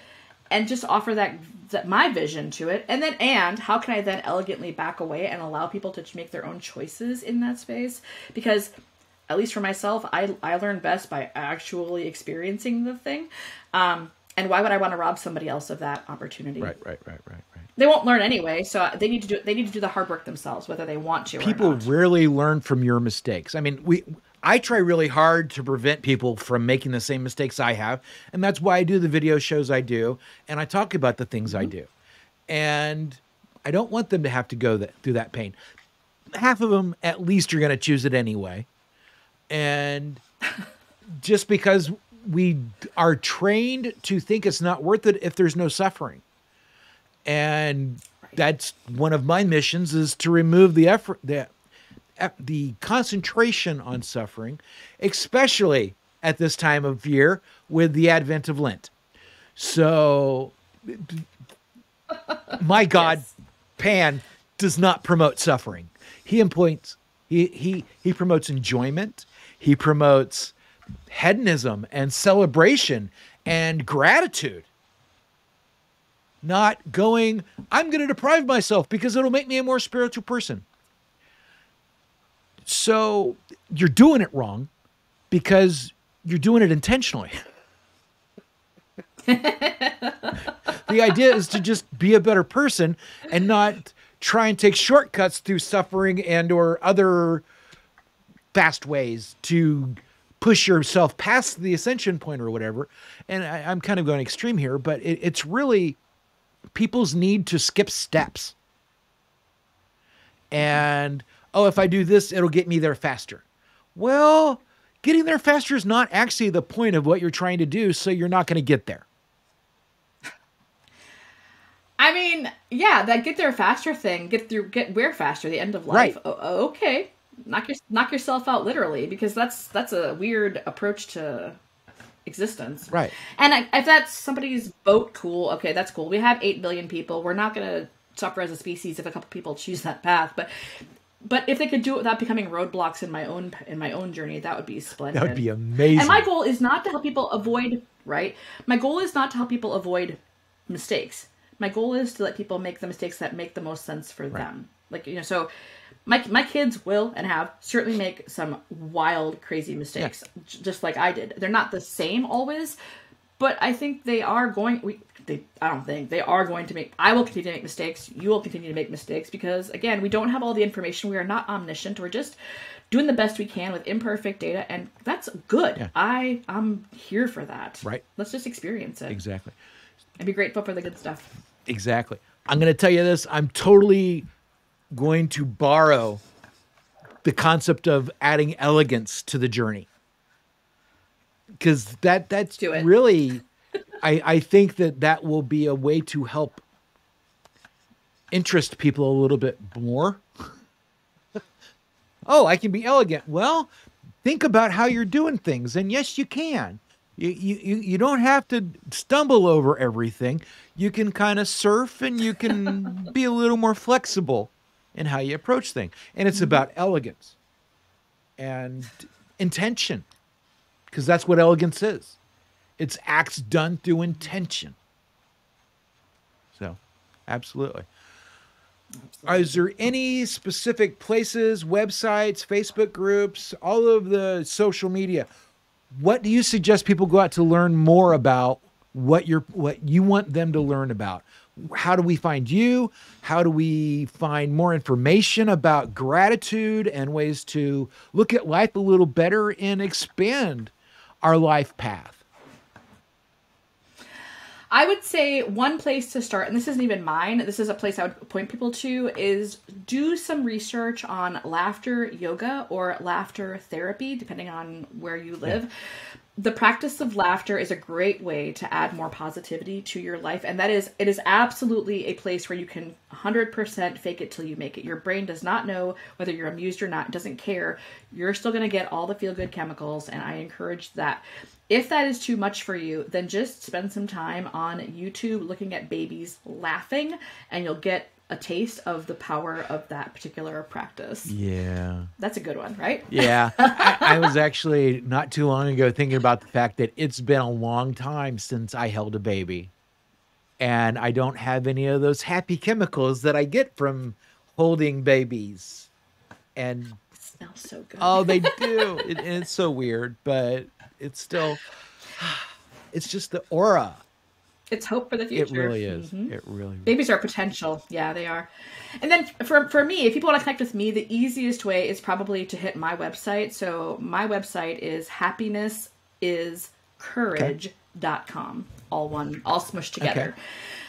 just offer that my vision to it, and how can I then elegantly back away and allow people to make their own choices in that space? Because at least for myself, I learn best by actually experiencing the thing. And why would I want to rob somebody else of that opportunity? Right. They won't learn anyway, so they need to do the hard work themselves, whether they want to or not. People rarely learn from your mistakes. I mean, I try really hard to prevent people from making the same mistakes I have, and that's why I do the video shows I do, and I talk about the things I do. And I don't want them to have to go through that pain. Half of them, at least, are going to choose it anyway. And just because we are trained to think it's not worth it if there's no suffering. And that's one of my missions, is to remove the effort, the concentration on suffering, especially at this time of year with the advent of Lent. So my God, Pan does not promote suffering. He promotes enjoyment. He promotes hedonism and celebration and gratitude. Not going, I'm going to deprive myself because it'll make me a more spiritual person. So you're doing it wrong because you're doing it intentionally. The idea is to just be a better person and not try and take shortcuts through suffering and or other fast ways to push yourself past the ascension point or whatever. And I'm kind of going extreme here, but it's really people's need to skip steps. And, if I do this, it'll get me there faster. Well, getting there faster is not actually the point of what you're trying to do, so you're not going to get there. I mean, yeah, that get there faster thing, get where faster, the end of life. Right. Okay. Knock yourself out literally, because that's a weird approach to existence. Right. And if that's somebody's boat, cool. Okay, that's cool. We have 8 billion people. We're not going to suffer as a species if a couple people choose that path. But if they could do it without becoming roadblocks in my own journey, that would be splendid. That would be amazing. And my goal is not to help people avoid, right? My goal is not to help people avoid mistakes. My goal is to let people make the mistakes that make the most sense for them. Like, so my kids will and have certainly make some wild, crazy mistakes, just like I did. They're not the same always, but I think they are going. They are going to make. I will continue to make mistakes. You will continue to make mistakes because, again, we don't have all the information. We are not omniscient. We're just doing the best we can with imperfect data, and that's good. Yeah. I'm here for that. Right. Let's just experience it. Exactly. And be grateful for the good stuff. Exactly. I'm going to tell you this. I'm totally going to borrow the concept of adding elegance to the journey. Because that's Do it. really, I think that will be a way to help interest people a little bit more. Oh, I can be elegant. Well, think about how you're doing things. And yes, you can. You don't have to stumble over everything. You can kind of surf and you can be a little more flexible in how you approach things. And it's about elegance and intention, because that's what elegance is. It's acts done through intention. So, absolutely. Is there any specific places, websites, Facebook groups, all of the social media? What do you suggest people go out to learn more about what you want them to learn about? How do we find you? How do we find more information about gratitude and ways to look at life a little better and expand our life path? I would say one place to start, and this isn't even mine, this is a place I would point people to, is do some research on laughter yoga or laughter therapy, depending on where you live. The practice of laughter is a great way to add more positivity to your life. And it is absolutely a place where you can 100% fake it till you make it. Your brain does not know whether you're amused or not. It doesn't care. You're still going to get all the feel-good chemicals. And I encourage that. If that is too much for you, then just spend some time on YouTube looking at babies laughing, and you'll get a taste of the power of that particular practice. Yeah. That's a good one, right? Yeah. I was actually not too long ago thinking about the fact that it's been a long time since I held a baby. And I don't have any of those happy chemicals that I get from holding babies. And It smells so good. Oh, they do. It's so weird, but it's still, it's just the aura. It's hope for the future. It really is. It really is. Babies are potential. Yeah, they are. And then for me, if people want to connect with me, the easiest way is probably to hit my website. So my website is happinessiscourage.com. All smushed together. Okay.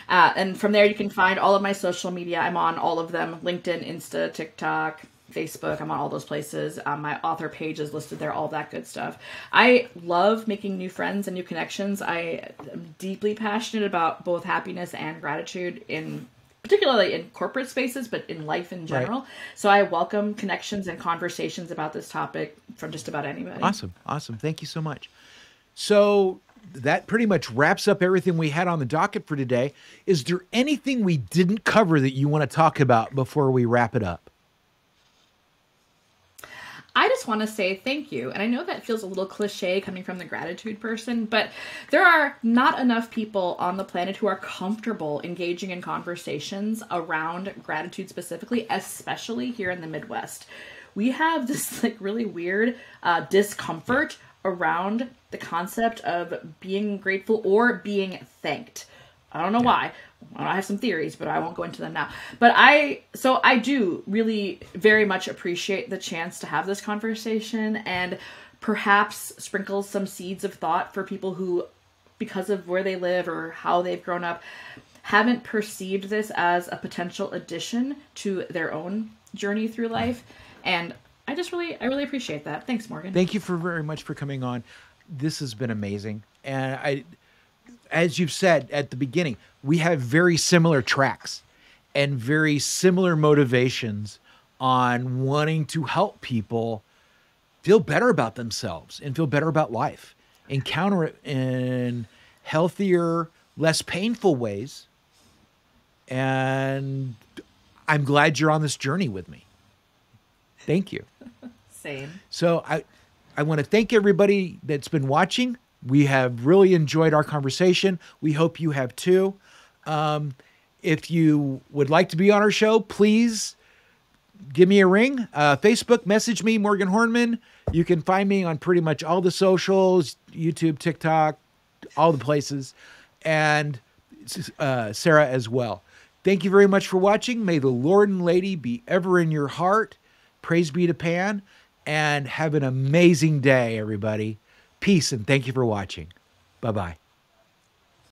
And from there, you can find all of my social media. I'm on all of them: LinkedIn, Insta, TikTok, Facebook. I'm on all those places. My author page is listed there, all that good stuff. I love making new friends and new connections. I am deeply passionate about both happiness and gratitude, particularly in corporate spaces, but in life in general. Right. So I welcome connections and conversations about this topic from just about anybody. Awesome. Thank you so much. So that pretty much wraps up everything we had on the docket for today. Is there anything we didn't cover that you want to talk about before we wrap it up? I just want to say thank you. And I know that feels a little cliche coming from the gratitude person, but there are not enough people on the planet who are comfortable engaging in conversations around gratitude specifically, especially here in the Midwest. We have this really weird discomfort around the concept of being grateful or being thanked. I don't know why. I have some theories, but I won't go into them now. But I do really very much appreciate the chance to have this conversation and perhaps sprinkle some seeds of thought for people who, because of where they live or how they've grown up, haven't perceived this as a potential addition to their own journey through life. And I really appreciate that. Thanks, Morgan. Thank you very much for coming on. This has been amazing. And as you've said at the beginning, we have very similar tracks and very similar motivations on wanting to help people feel better about themselves and feel better about life, encounter it in healthier, less painful ways. And I'm glad you're on this journey with me. Thank you. Same. So I want to thank everybody that's been watching. We have really enjoyed our conversation. We hope you have too. If you would like to be on our show, please give me a ring. Facebook, message me, Morgan Hornman. You can find me on pretty much all the socials, YouTube, TikTok, all the places, and Sarah as well. Thank you very much for watching. May the Lord and Lady be ever in your heart. Praise be to Pan, and have an amazing day, everybody. Peace, and thank you for watching. Bye-bye.